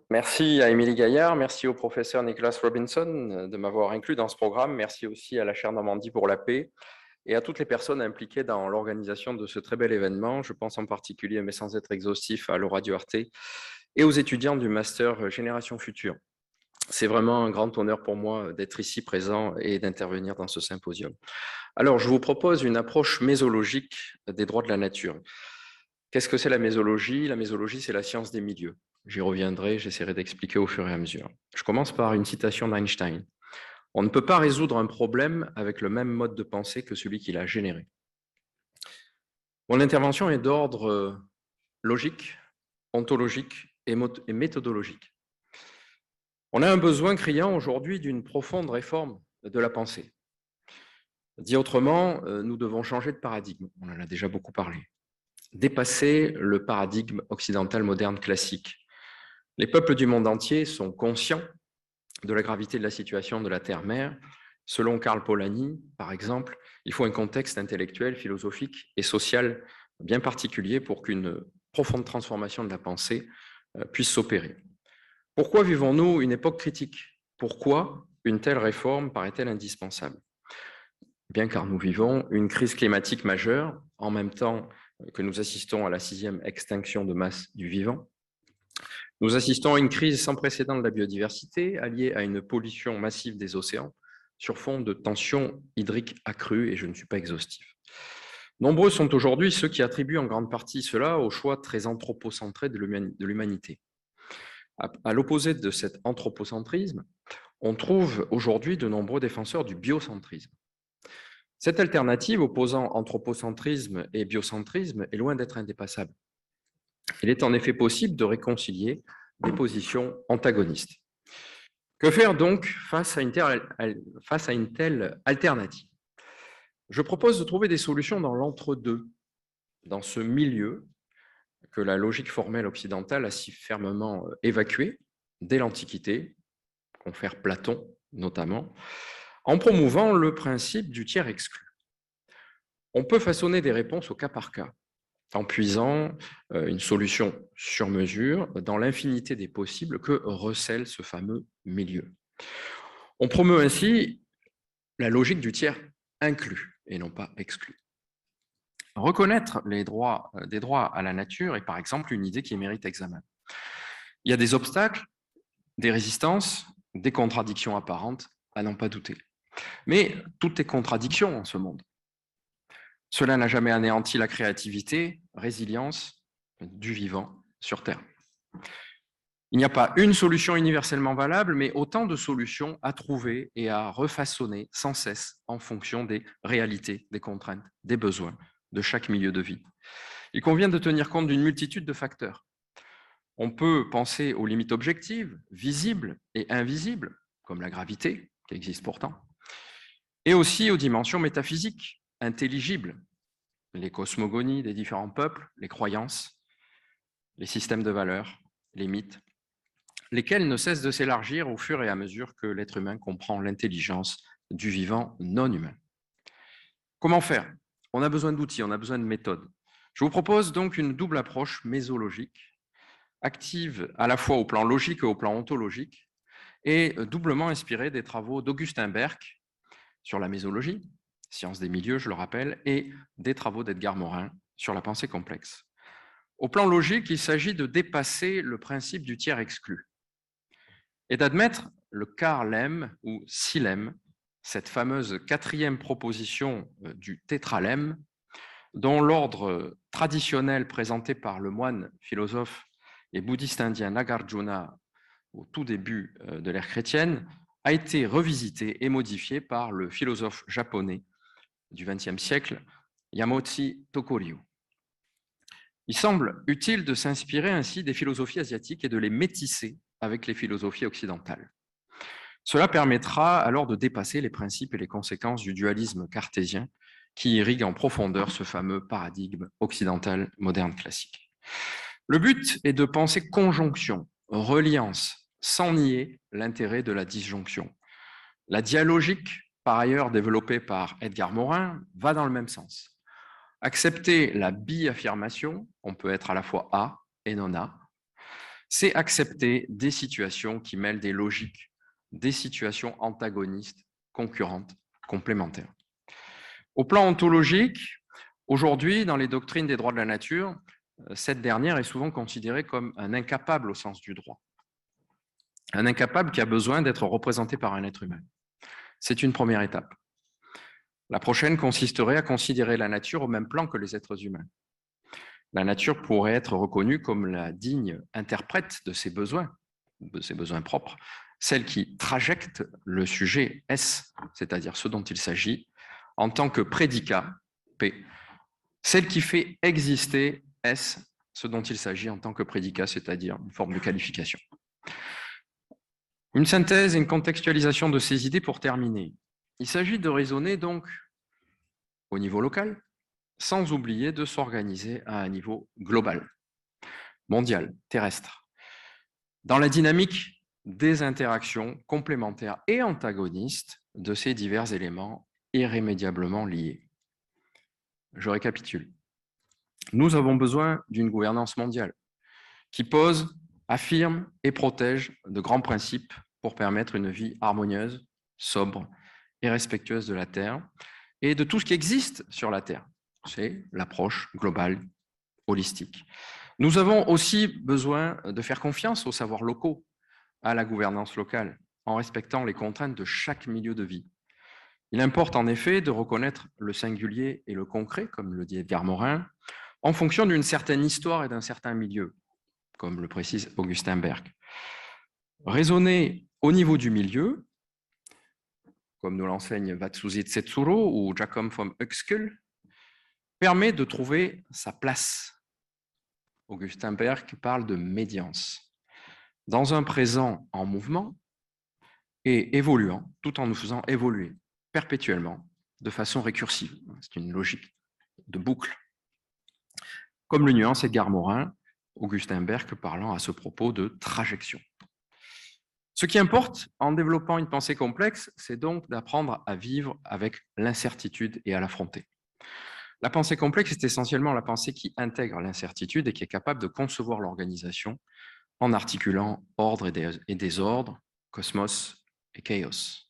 Merci à Émilie Gaillard, merci au professeur Nicholas Robinson de m'avoir inclus dans ce programme. Merci aussi à la chaire Normandie pour la paix et à toutes les personnes impliquées dans l'organisation de ce très bel événement. Je pense en particulier, mais sans être exhaustif, à Laura Duarte et aux étudiants du Master Génération Future. C'est vraiment un grand honneur pour moi d'être ici présent et d'intervenir dans ce symposium. Alors, je vous propose une approche mésologique des droits de la nature. Qu'est-ce que c'est la mésologie? La mésologie, c'est la science des milieux. J'y reviendrai, j'essaierai d'expliquer au fur et à mesure. Je commence par une citation d'Einstein. On ne peut pas résoudre un problème avec le même mode de pensée que celui qui l'a généré. Mon intervention est d'ordre logique, ontologique et méthodologique. On a un besoin criant aujourd'hui d'une profonde réforme de la pensée. Dit autrement, nous devons changer de paradigme. On en a déjà beaucoup parlé. Dépasser le paradigme occidental moderne classique. Les peuples du monde entier sont conscients de la gravité de la situation de la Terre-Mère. Selon Karl Polanyi, par exemple, il faut un contexte intellectuel, philosophique et social bien particulier pour qu'une profonde transformation de la pensée puisse s'opérer. Pourquoi vivons-nous une époque critique? Pourquoi une telle réforme paraît-elle indispensable? Bien car nous vivons une crise climatique majeure, en même temps que nous assistons à la 6e extinction de masse du vivant. Nous assistons à une crise sans précédent de la biodiversité, alliée à une pollution massive des océans, sur fond de tensions hydriques accrues, et je ne suis pas exhaustif. Nombreux sont aujourd'hui ceux qui attribuent en grande partie cela au choix très anthropocentré de l'humanité. À l'opposé de cet anthropocentrisme, on trouve aujourd'hui de nombreux défenseurs du biocentrisme. Cette alternative opposant anthropocentrisme et biocentrisme est loin d'être indépassable. Il est en effet possible de réconcilier des positions antagonistes. Que faire donc face à une telle alternative? Je propose de trouver des solutions dans l'entre-deux, dans ce milieu que la logique formelle occidentale a si fermement évacué dès l'Antiquité, confère Platon notamment, en promouvant le principe du tiers exclu. On peut façonner des réponses au cas par cas, en puisant une solution sur mesure dans l'infinité des possibles que recèle ce fameux milieu. On promeut ainsi la logique du tiers inclus et non pas exclu. Reconnaître des droits à la nature est par exemple une idée qui mérite examen. Il y a des obstacles, des résistances, des contradictions apparentes, à n'en pas douter. Mais tout est contradiction en ce monde. Cela n'a jamais anéanti la créativité, résilience du vivant sur Terre. Il n'y a pas une solution universellement valable, mais autant de solutions à trouver et à refaçonner sans cesse en fonction des réalités, des contraintes, des besoins de chaque milieu de vie. Il convient de tenir compte d'une multitude de facteurs. On peut penser aux limites objectives, visibles et invisibles, comme la gravité, qui existe pourtant, et aussi aux dimensions métaphysiques, intelligibles, les cosmogonies des différents peuples, les croyances, les systèmes de valeurs, les mythes, lesquels ne cessent de s'élargir au fur et à mesure que l'être humain comprend l'intelligence du vivant non humain. Comment faire? On a besoin d'outils, on a besoin de méthodes. Je vous propose donc une double approche mésologique, active à la fois au plan logique et au plan ontologique, et doublement inspirée des travaux d'Augustin Berck sur la mésologie, science des milieux, je le rappelle, et des travaux d'Edgar Morin sur la pensée complexe. Au plan logique, il s'agit de dépasser le principe du tiers exclu et d'admettre le quart-lemme ou silemme, cette fameuse 4e proposition du tétralemme, dont l'ordre traditionnel présenté par le moine, philosophe et bouddhiste indien Nagarjuna au tout début de l'ère chrétienne, a été revisité et modifié par le philosophe japonais du XXe siècle, Yamauchi Tokoryu. Il semble utile de s'inspirer ainsi des philosophies asiatiques et de les métisser avec les philosophies occidentales. Cela permettra alors de dépasser les principes et les conséquences du dualisme cartésien qui irrigue en profondeur ce fameux paradigme occidental moderne classique. Le but est de penser conjonction, reliance, sans nier l'intérêt de la disjonction. La dialogique, par ailleurs développée par Edgar Morin, va dans le même sens. Accepter la bi-affirmation, on peut être à la fois A et non A, c'est accepter des situations qui mêlent des logiques, des situations antagonistes, concurrentes, complémentaires. Au plan ontologique, aujourd'hui, dans les doctrines des droits de la nature, cette dernière est souvent considérée comme un incapable au sens du droit. Un incapable qui a besoin d'être représenté par un être humain. C'est une première étape. La prochaine consisterait à considérer la nature au même plan que les êtres humains. La nature pourrait être reconnue comme la digne interprète de ses besoins propres, celle qui trajecte le sujet S, c'est-à-dire ce dont il s'agit, en tant que prédicat P, celle qui fait exister S, ce dont il s'agit en tant que prédicat, c'est-à-dire une forme de qualification. Une synthèse et une contextualisation de ces idées pour terminer. Il s'agit de raisonner donc au niveau local, sans oublier de s'organiser à un niveau global, mondial, terrestre, dans la dynamique des interactions complémentaires et antagonistes de ces divers éléments irrémédiablement liés. Je récapitule. Nous avons besoin d'une gouvernance mondiale qui pose, affirme et protège de grands principes pour permettre une vie harmonieuse, sobre et respectueuse de la Terre et de tout ce qui existe sur la Terre. C'est l'approche globale, holistique. Nous avons aussi besoin de faire confiance aux savoirs locaux, à la gouvernance locale, en respectant les contraintes de chaque milieu de vie. Il importe en effet de reconnaître le singulier et le concret, comme le dit Edgar Morin, en fonction d'une certaine histoire et d'un certain milieu, comme le précise Augustin Berg. Raisonner au niveau du milieu, comme nous l'enseigne Watsuzi Tsetsuro ou Jacob von Uexküll, permet de trouver sa place. Augustin Berg parle de médiance, dans un présent en mouvement et évoluant, tout en nous faisant évoluer perpétuellement, de façon récursive. C'est une logique de boucle. Comme le nuance Edgar Morin, Augustin Berg parlant à ce propos de trajection. Ce qui importe en développant une pensée complexe, c'est donc d'apprendre à vivre avec l'incertitude et à l'affronter. La pensée complexe est essentiellement la pensée qui intègre l'incertitude et qui est capable de concevoir l'organisation en articulant ordre et désordre, cosmos et chaos.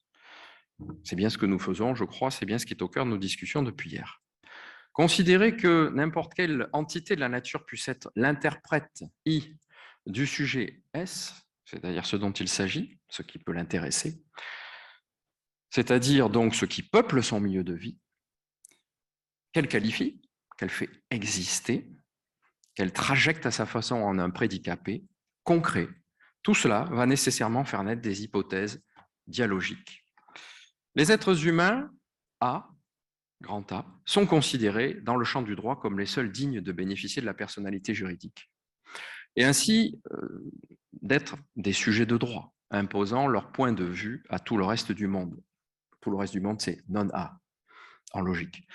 C'est bien ce que nous faisons, je crois, c'est bien ce qui est au cœur de nos discussions depuis hier. Considérer que n'importe quelle entité de la nature puisse être l'interprète I du sujet S, c'est-à-dire ce dont il s'agit, ce qui peut l'intéresser, c'est-à-dire donc ce qui peuple son milieu de vie, qu'elle qualifie, qu'elle fait exister, qu'elle trajecte à sa façon en un prédicat P, concret, tout cela va nécessairement faire naître des hypothèses dialogiques. Les êtres humains, A, grand A, sont considérés dans le champ du droit comme les seuls dignes de bénéficier de la personnalité juridique, et ainsi d'être des sujets de droit, imposant leur point de vue à tout le reste du monde. Tout le reste du monde, c'est non-A, en logique.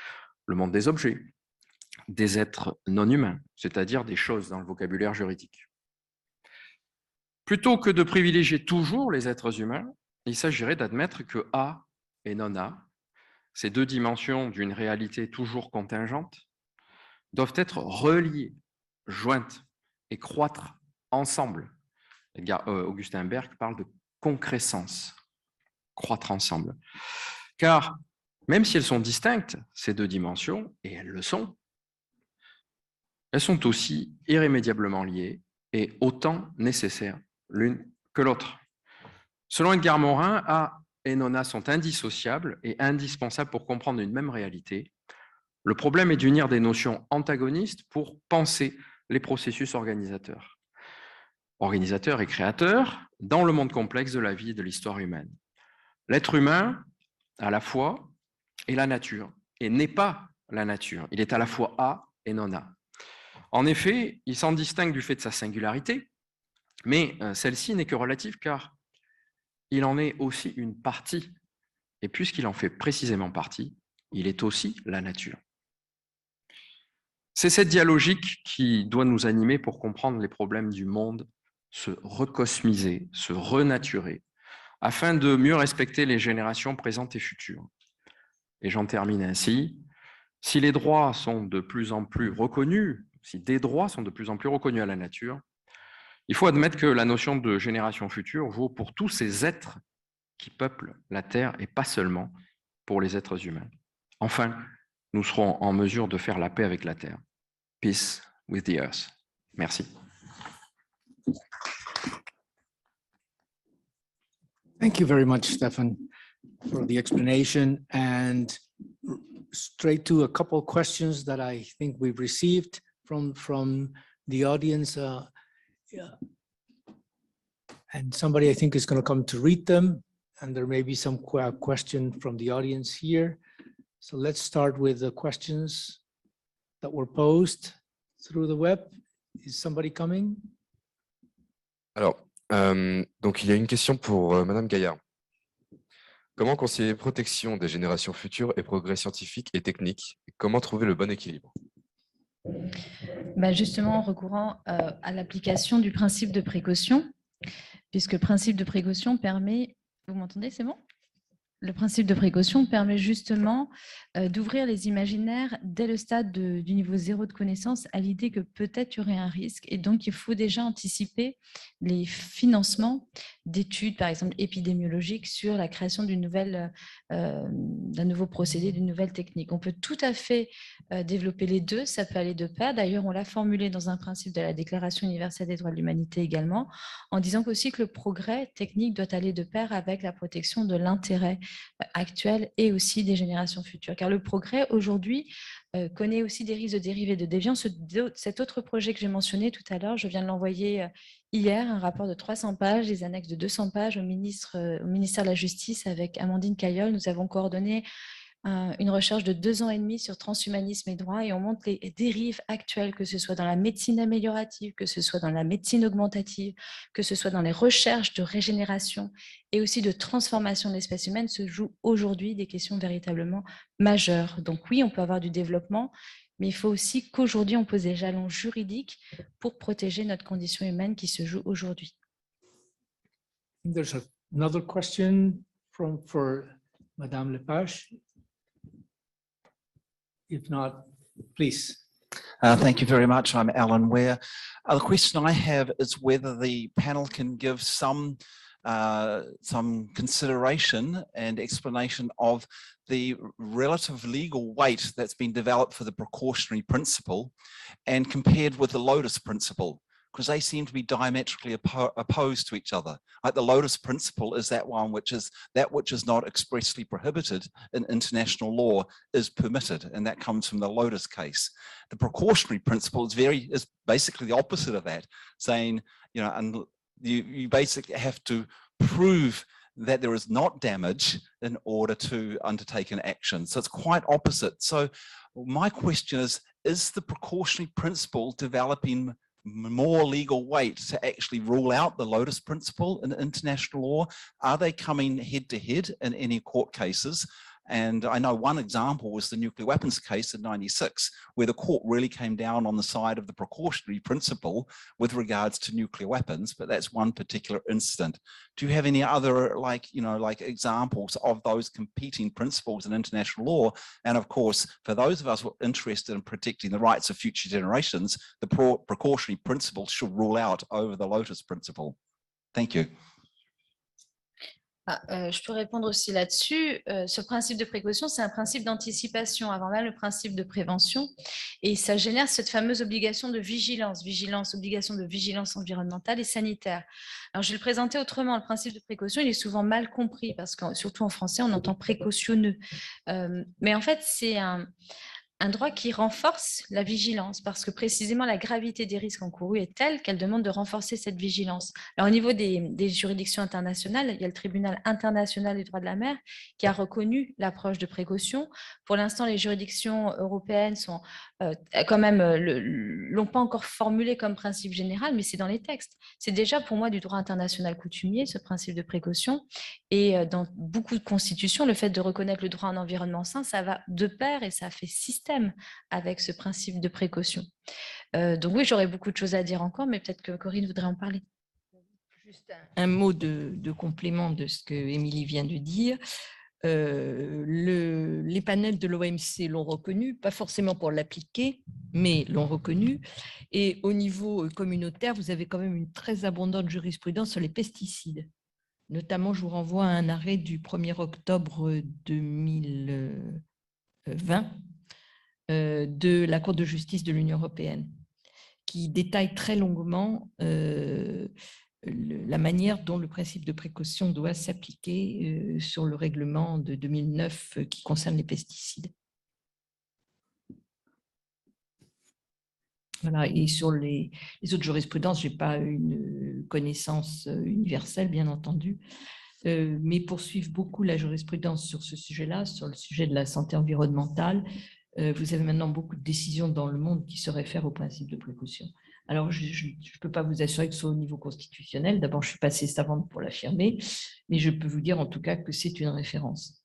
Le monde des objets, des êtres non humains, c'est-à-dire des choses dans le vocabulaire juridique. Plutôt que de privilégier toujours les êtres humains, il s'agirait d'admettre que A et non-A, ces deux dimensions d'une réalité toujours contingente, doivent être reliées, jointes et croître ensemble. Augustin Berg parle de concrescence, croître ensemble. Car même si elles sont distinctes, ces deux dimensions, et elles le sont, elles sont aussi irrémédiablement liées et autant nécessaires l'une que l'autre. Selon Edgar Morin, A et non-A sont indissociables et indispensables pour comprendre une même réalité. Le problème est d'unir des notions antagonistes pour penser les processus organisateurs et créateurs dans le monde complexe de la vie et de l'histoire humaine. L'être humain, à la fois, est la nature et n'est pas la nature. Il est à la fois A et non-A. En effet, il s'en distingue du fait de sa singularité, mais celle-ci n'est que relative car il en est aussi une partie. Et puisqu'il en fait précisément partie, il est aussi la nature. C'est cette dialogique qui doit nous animer pour comprendre les problèmes du monde, se recosmiser, se renaturer, afin de mieux respecter les générations présentes et futures. Et j'en termine ainsi. Si les droits sont de plus en plus reconnus, si des droits sont de plus en plus reconnus à la nature, il faut admettre que la notion de génération future vaut pour tous ces êtres qui peuplent la Terre et pas seulement pour les êtres humains. Enfin, nous serons en mesure de faire la paix avec la Terre. Peace with the earth. Merci. Thank you very much, Stefan, for the explanation, and straight to a couple questions that I think we've received from the audience. Yeah. And somebody I think is going to come to read them, and there may be some question from the audience here. So let's start with the questions that were posed through the web. Is somebody coming? Alors, donc il y a une question pour Madame Gaillard. Comment concilier protection des générations futures et progrès scientifique et technique? Comment trouver le bon équilibre? Justement, en recourant à l'application du principe de précaution, puisque le principe de précaution permet... Vous m'entendez, c'est bon? Le principe de précaution permet justement d'ouvrir les imaginaires dès le stade du niveau 0 de connaissance à l'idée que peut-être il y aurait un risque. Et donc, il faut déjà anticiper les financements d'études, par exemple épidémiologiques, sur la création d'un nouveau procédé, d'une nouvelle technique. On peut tout à fait développer les deux, ça peut aller de pair. D'ailleurs, on l'a formulé dans un principe de la Déclaration universelle des droits de l'humanité également, en disant aussi que le progrès technique doit aller de pair avec la protection de l'intérêt actuel et aussi des générations futures. Car le progrès aujourd'hui connaît aussi des risques de dérivés de déviance. Cet autre projet que j'ai mentionné tout à l'heure, je viens de l'envoyer hier, un rapport de 300 pages, des annexes de 200 pages au ministère de la Justice avec Amandine Cayol. Nous avons coordonné une recherche de 2 ans et demi sur transhumanisme et droit, et on montre les dérives actuelles, que ce soit dans la médecine améliorative, que ce soit dans la médecine augmentative, que ce soit dans les recherches de régénération et aussi de transformation de l'espèce humaine, se jouent aujourd'hui des questions véritablement majeures. Donc oui, on peut avoir du développement, mais il faut aussi qu'aujourd'hui, on pose des jalons juridiques pour protéger notre condition humaine qui se joue aujourd'hui. There's another question for Madame Lepage. If not, please. Thank you very much. I'm Alan Ware. The question I have is whether the panel can give some consideration and explanation of the relative legal weight that's been developed for the precautionary principle and compared with the Lotus principle, because they seem to be diametrically opposed to each other. Like the Lotus principle is that one which is not expressly prohibited in international law is permitted, and that comes from the Lotus case. The precautionary principle is basically the opposite of that, saying, you know, and you basically have to prove that there is not damage in order to undertake an action. So it's quite opposite. So my question is the precautionary principle developing more legal weight to actually rule out the Lotus principle in international law? Are they coming head to head in any court cases? And I know one example was the nuclear weapons case in '96, where the court really came down on the side of the precautionary principle with regards to nuclear weapons, but that's one particular incident. Do you have any other examples of those competing principles in international law? And of course, for those of us who are interested in protecting the rights of future generations, the precautionary principle should rule out over the Lotus principle. Thank you. Je peux répondre aussi là-dessus. Ce principe de précaution, c'est un principe d'anticipation avant même le principe de prévention. Et ça génère cette fameuse obligation de vigilance, obligation de vigilance environnementale et sanitaire. Alors, je vais le présenter autrement. Le principe de précaution, il est souvent mal compris parce que, surtout en français, on entend précautionneux. Mais en fait, c'est un droit qui renforce la vigilance parce que précisément la gravité des risques encourus est telle qu'elle demande de renforcer cette vigilance. Alors au niveau des juridictions internationales, il y a le tribunal international des droits de la mer qui a reconnu l'approche de précaution. Pour l'instant, les juridictions européennes sont l'ont pas encore formulé comme principe général, mais c'est dans les textes. C'est déjà pour moi du droit international coutumier, ce principe de précaution. Et dans beaucoup de constitutions, le fait de reconnaître le droit à un environnement sain, ça va de pair et ça fait système avec ce principe de précaution. Donc oui, j'aurais beaucoup de choses à dire encore, mais peut-être que Corinne voudrait en parler. Juste un mot de complément de ce que Émilie vient de dire. Les panels de l'OMC l'ont reconnu, pas forcément pour l'appliquer, mais l'ont reconnu. Et au niveau communautaire, vous avez quand même une très abondante jurisprudence sur les pesticides. Notamment, je vous renvoie à un arrêt du 1er octobre 2020 de la Cour de justice de l'Union européenne, qui détaille très longuement la manière dont le principe de précaution doit s'appliquer sur le règlement de 2009 qui concerne les pesticides. Voilà, et sur les autres jurisprudences, je n'ai pas une connaissance universelle, bien entendu, mais poursuivre beaucoup la jurisprudence sur ce sujet-là, sur le sujet de la santé environnementale. Vous avez maintenant beaucoup de décisions dans le monde qui se réfèrent au principe de précaution. Alors, je ne peux pas vous assurer que ce soit au niveau constitutionnel. D'abord, je suis pas assez savante pour l'affirmer, mais je peux vous dire en tout cas que c'est une référence.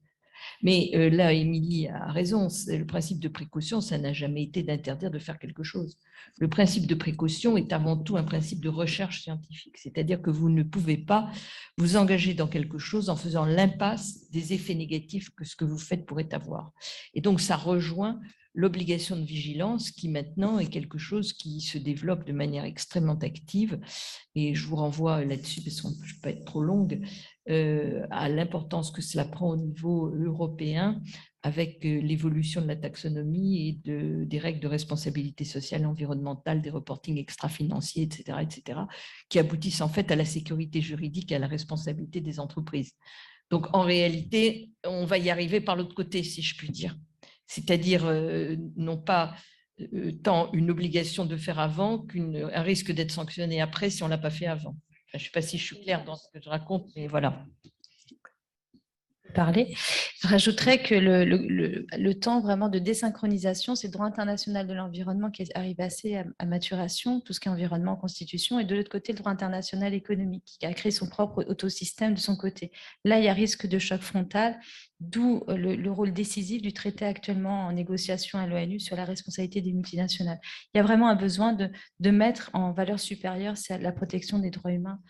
Mais là, Émilie a raison, le principe de précaution, ça n'a jamais été d'interdire de faire quelque chose. Le principe de précaution est avant tout un principe de recherche scientifique, c'est-à-dire que vous ne pouvez pas vous engager dans quelque chose en faisant l'impasse des effets négatifs que ce que vous faites pourrait avoir. Et donc, ça rejoint l'obligation de vigilance qui maintenant est quelque chose qui se développe de manière extrêmement active. Et je vous renvoie là-dessus, parce que je ne peux pas être trop longue, à l'importance que cela prend au niveau européen avec l'évolution de la taxonomie et des règles de responsabilité sociale et environnementale, des reportings extra-financiers, etc., qui aboutissent en fait à la sécurité juridique et à la responsabilité des entreprises. Donc, en réalité, on va y arriver par l'autre côté, si je puis dire. C'est-à-dire non pas tant une obligation de faire avant qu'un risque d'être sanctionné après si on ne l'a pas fait avant. Enfin, je ne sais pas si je suis claire dans ce que je raconte, mais voilà. Parler. Je rajouterais que le temps vraiment de désynchronisation, c'est le droit international de l'environnement qui arrive assez à maturation, tout ce qui est environnement, constitution, et de l'autre côté, le droit international économique qui a créé son propre autosystème de son côté. Là, il y a risque de choc frontal, d'où le rôle décisif du traité actuellement en négociation à l'ONU sur la responsabilité des multinationales. Il y a vraiment un besoin de mettre en valeur supérieure la protection des droits humains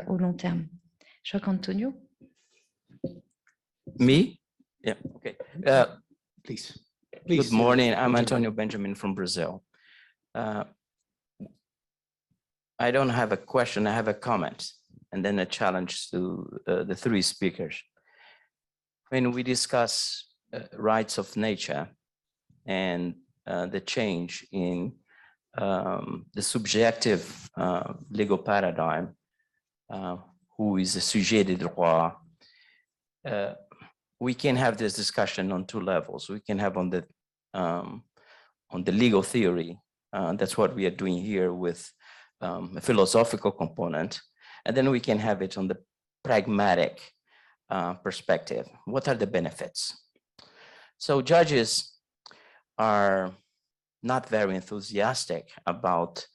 au long terme. Je crois qu'Antonio. Me? Yeah, okay. Please. Good morning. I'm Antonio Benjamin from Brazil. I don't have a question, I have a comment, and then a challenge to the three speakers. When we discuss rights of nature and the change in the subjective legal paradigm, who is a sujet de droit, we can have this discussion on two levels. We can have on the legal theory. That's what we are doing here with a philosophical component. And then we can have it on the pragmatic perspective. What are the benefits? So judges are not very enthusiastic about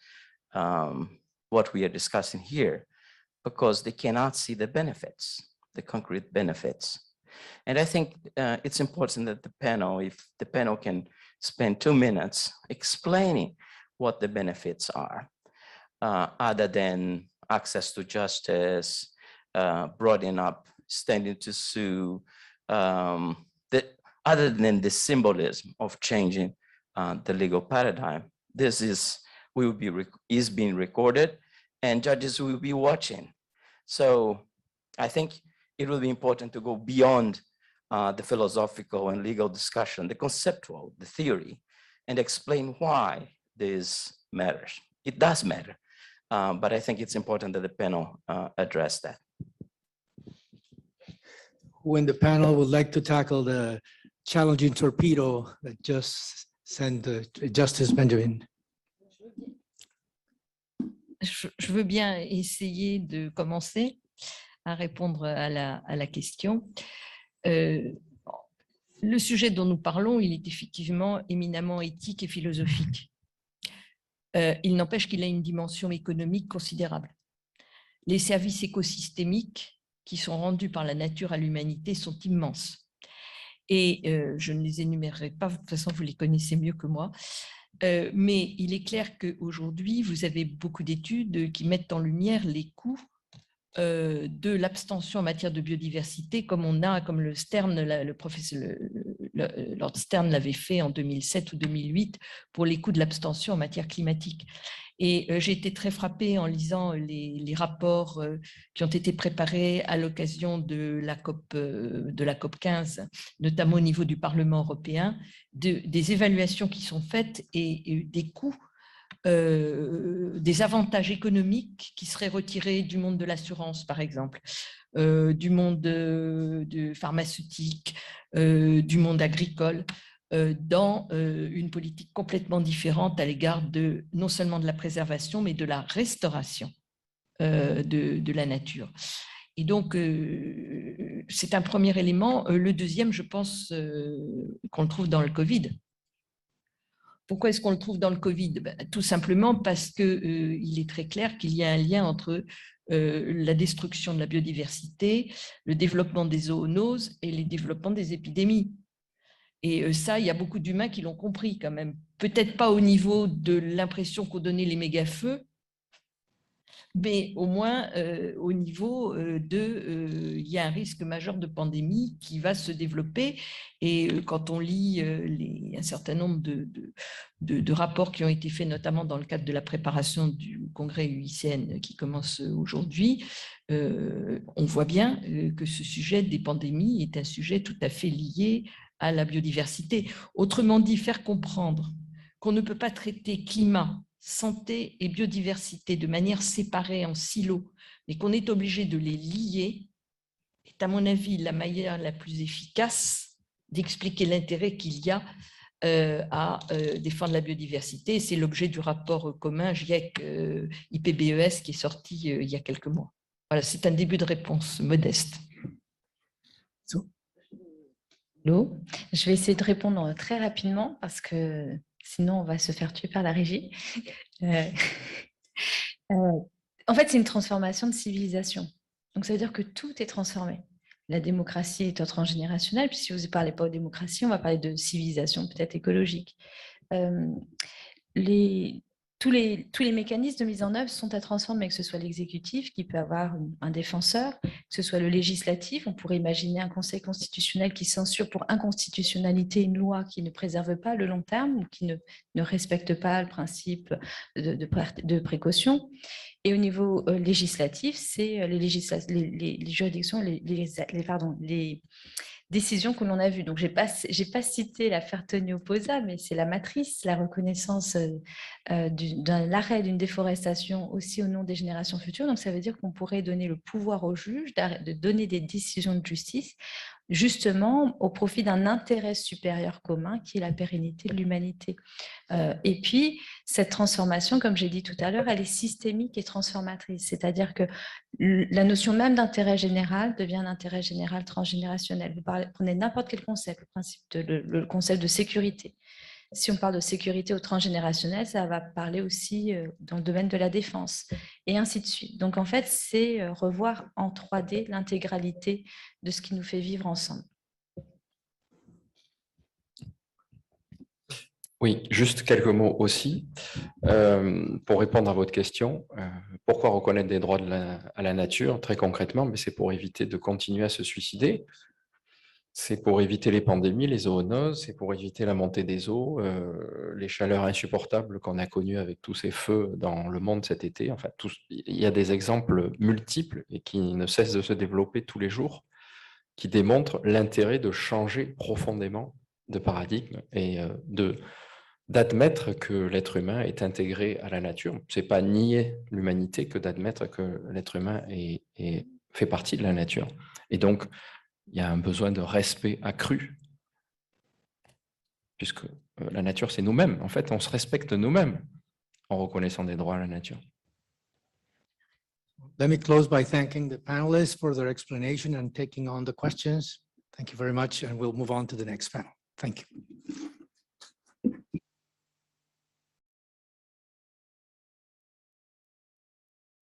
what we are discussing here because they cannot see the benefits, the concrete benefits. And I think it's important that the panel, if the panel can spend 2 minutes explaining what the benefits are, other than access to justice, broadening up, standing to sue, other than the symbolism of changing the legal paradigm. This is being recorded and judges will be watching. So I think it will be important to go beyond the philosophical and legal discussion, the conceptual, the theory, and explain why this matters. It does matter, but I think it's important that the panel address that. Who in the panel would like to tackle the challenging torpedo that just sent Justice Benjamin? Je veux bien essayer de commencer à répondre à la question. Le sujet dont nous parlons, il est effectivement éminemment éthique et philosophique. Il n'empêche qu'il a une dimension économique considérable. Les services écosystémiques qui sont rendus par la nature à l'humanité sont immenses. Et je ne les énumérerai pas, de toute façon, vous les connaissez mieux que moi. Mais il est clair qu'aujourd'hui, vous avez beaucoup d'études qui mettent en lumière les coûts de l'abstention en matière de biodiversité, comme le Stern, le professeur Lord Stern l'avait fait en 2007 ou 2008 pour les coûts de l'abstention en matière climatique. Et j'ai été très frappée en lisant les rapports qui ont été préparés à l'occasion de la COP 15, notamment au niveau du Parlement européen, des évaluations qui sont faites et des coûts, des avantages économiques qui seraient retirés du monde de l'assurance, par exemple, du monde pharmaceutique, du monde agricole, dans une politique complètement différente à l'égard non seulement de la préservation, mais de la restauration de la nature. Et donc, c'est un premier élément. Le deuxième, je pense qu'on le trouve dans le Covid. Pourquoi est-ce qu'on le trouve dans le Covid? Tout simplement parce qu'il est très clair qu'il y a un lien entre la destruction de la biodiversité, le développement des zoonoses et les développements des épidémies. Et ça, il y a beaucoup d'humains qui l'ont compris quand même. Peut-être pas au niveau de l'impression qu'ont donné les méga-feux, mais au moins au niveau il y a un risque majeur de pandémie qui va se développer. Et quand on lit un certain nombre de rapports qui ont été faits, notamment dans le cadre de la préparation du congrès UICN qui commence aujourd'hui, on voit bien que ce sujet des pandémies est un sujet tout à fait lié à la biodiversité. Autrement dit, faire comprendre qu'on ne peut pas traiter climat, santé et biodiversité de manière séparée en silos, mais qu'on est obligé de les lier, est à mon avis la manière la plus efficace d'expliquer l'intérêt qu'il y a à défendre la biodiversité. C'est l'objet du rapport commun GIEC-IPBES qui est sorti il y a quelques mois. Voilà, c'est un début de réponse modeste. Je vais essayer de répondre très rapidement parce que sinon on va se faire tuer par la régie. En fait, c'est une transformation de civilisation. Donc, ça veut dire que tout est transformé. La démocratie est transgénérationnelle, puis si vous ne parlez pas de démocratie, on va parler de civilisation peut-être écologique. Tous les mécanismes de mise en œuvre sont à transformer, que ce soit l'exécutif qui peut avoir un défenseur, que ce soit le législatif. On pourrait imaginer un conseil constitutionnel qui censure pour inconstitutionnalité une loi qui ne préserve pas le long terme ou qui ne respecte pas le principe de précaution. Et au niveau législatif, c'est les juridictions, les décisions que l'on a vues. Donc, je n'ai pas cité la Fertonio-Posa, mais c'est la matrice, la reconnaissance d'un arrêt d'une déforestation aussi au nom des générations futures. Donc, ça veut dire qu'on pourrait donner le pouvoir aux juges de donner des décisions de justice justement au profit d'un intérêt supérieur commun qui est la pérennité de l'humanité. Et puis, cette transformation, comme j'ai dit tout à l'heure, elle est systémique et transformatrice, c'est-à-dire que la notion même d'intérêt général devient un intérêt général transgénérationnel. Vous prenez n'importe quel concept, le concept de sécurité. Si on parle de sécurité au transgénérationnel, ça va parler aussi dans le domaine de la défense, et ainsi de suite. Donc, en fait, c'est revoir en 3D l'intégralité de ce qui nous fait vivre ensemble. Oui, juste quelques mots aussi. Pour répondre à votre question, pourquoi reconnaître des droits à la nature, très concrètement, mais c'est pour éviter de continuer à se suicider. C'est pour éviter les pandémies, les zoonoses, c'est pour éviter la montée des eaux, les chaleurs insupportables qu'on a connues avec tous ces feux dans le monde cet été. Enfin, il y a des exemples multiples et qui ne cessent de se développer tous les jours, qui démontrent l'intérêt de changer profondément de paradigme et d'admettre que l'être humain est intégré à la nature. Ce n'est pas nier l'humanité que d'admettre que l'être humain fait partie de la nature. Et donc, il y a un besoin de respect accru, puisque la nature, c'est nous-mêmes. En fait, on se respecte nous-mêmes en reconnaissant des droits à la nature. Let me close by thanking the panelists for their explanation and taking on the questions. Thank you very much, and we'll move on to the next panel. Thank you.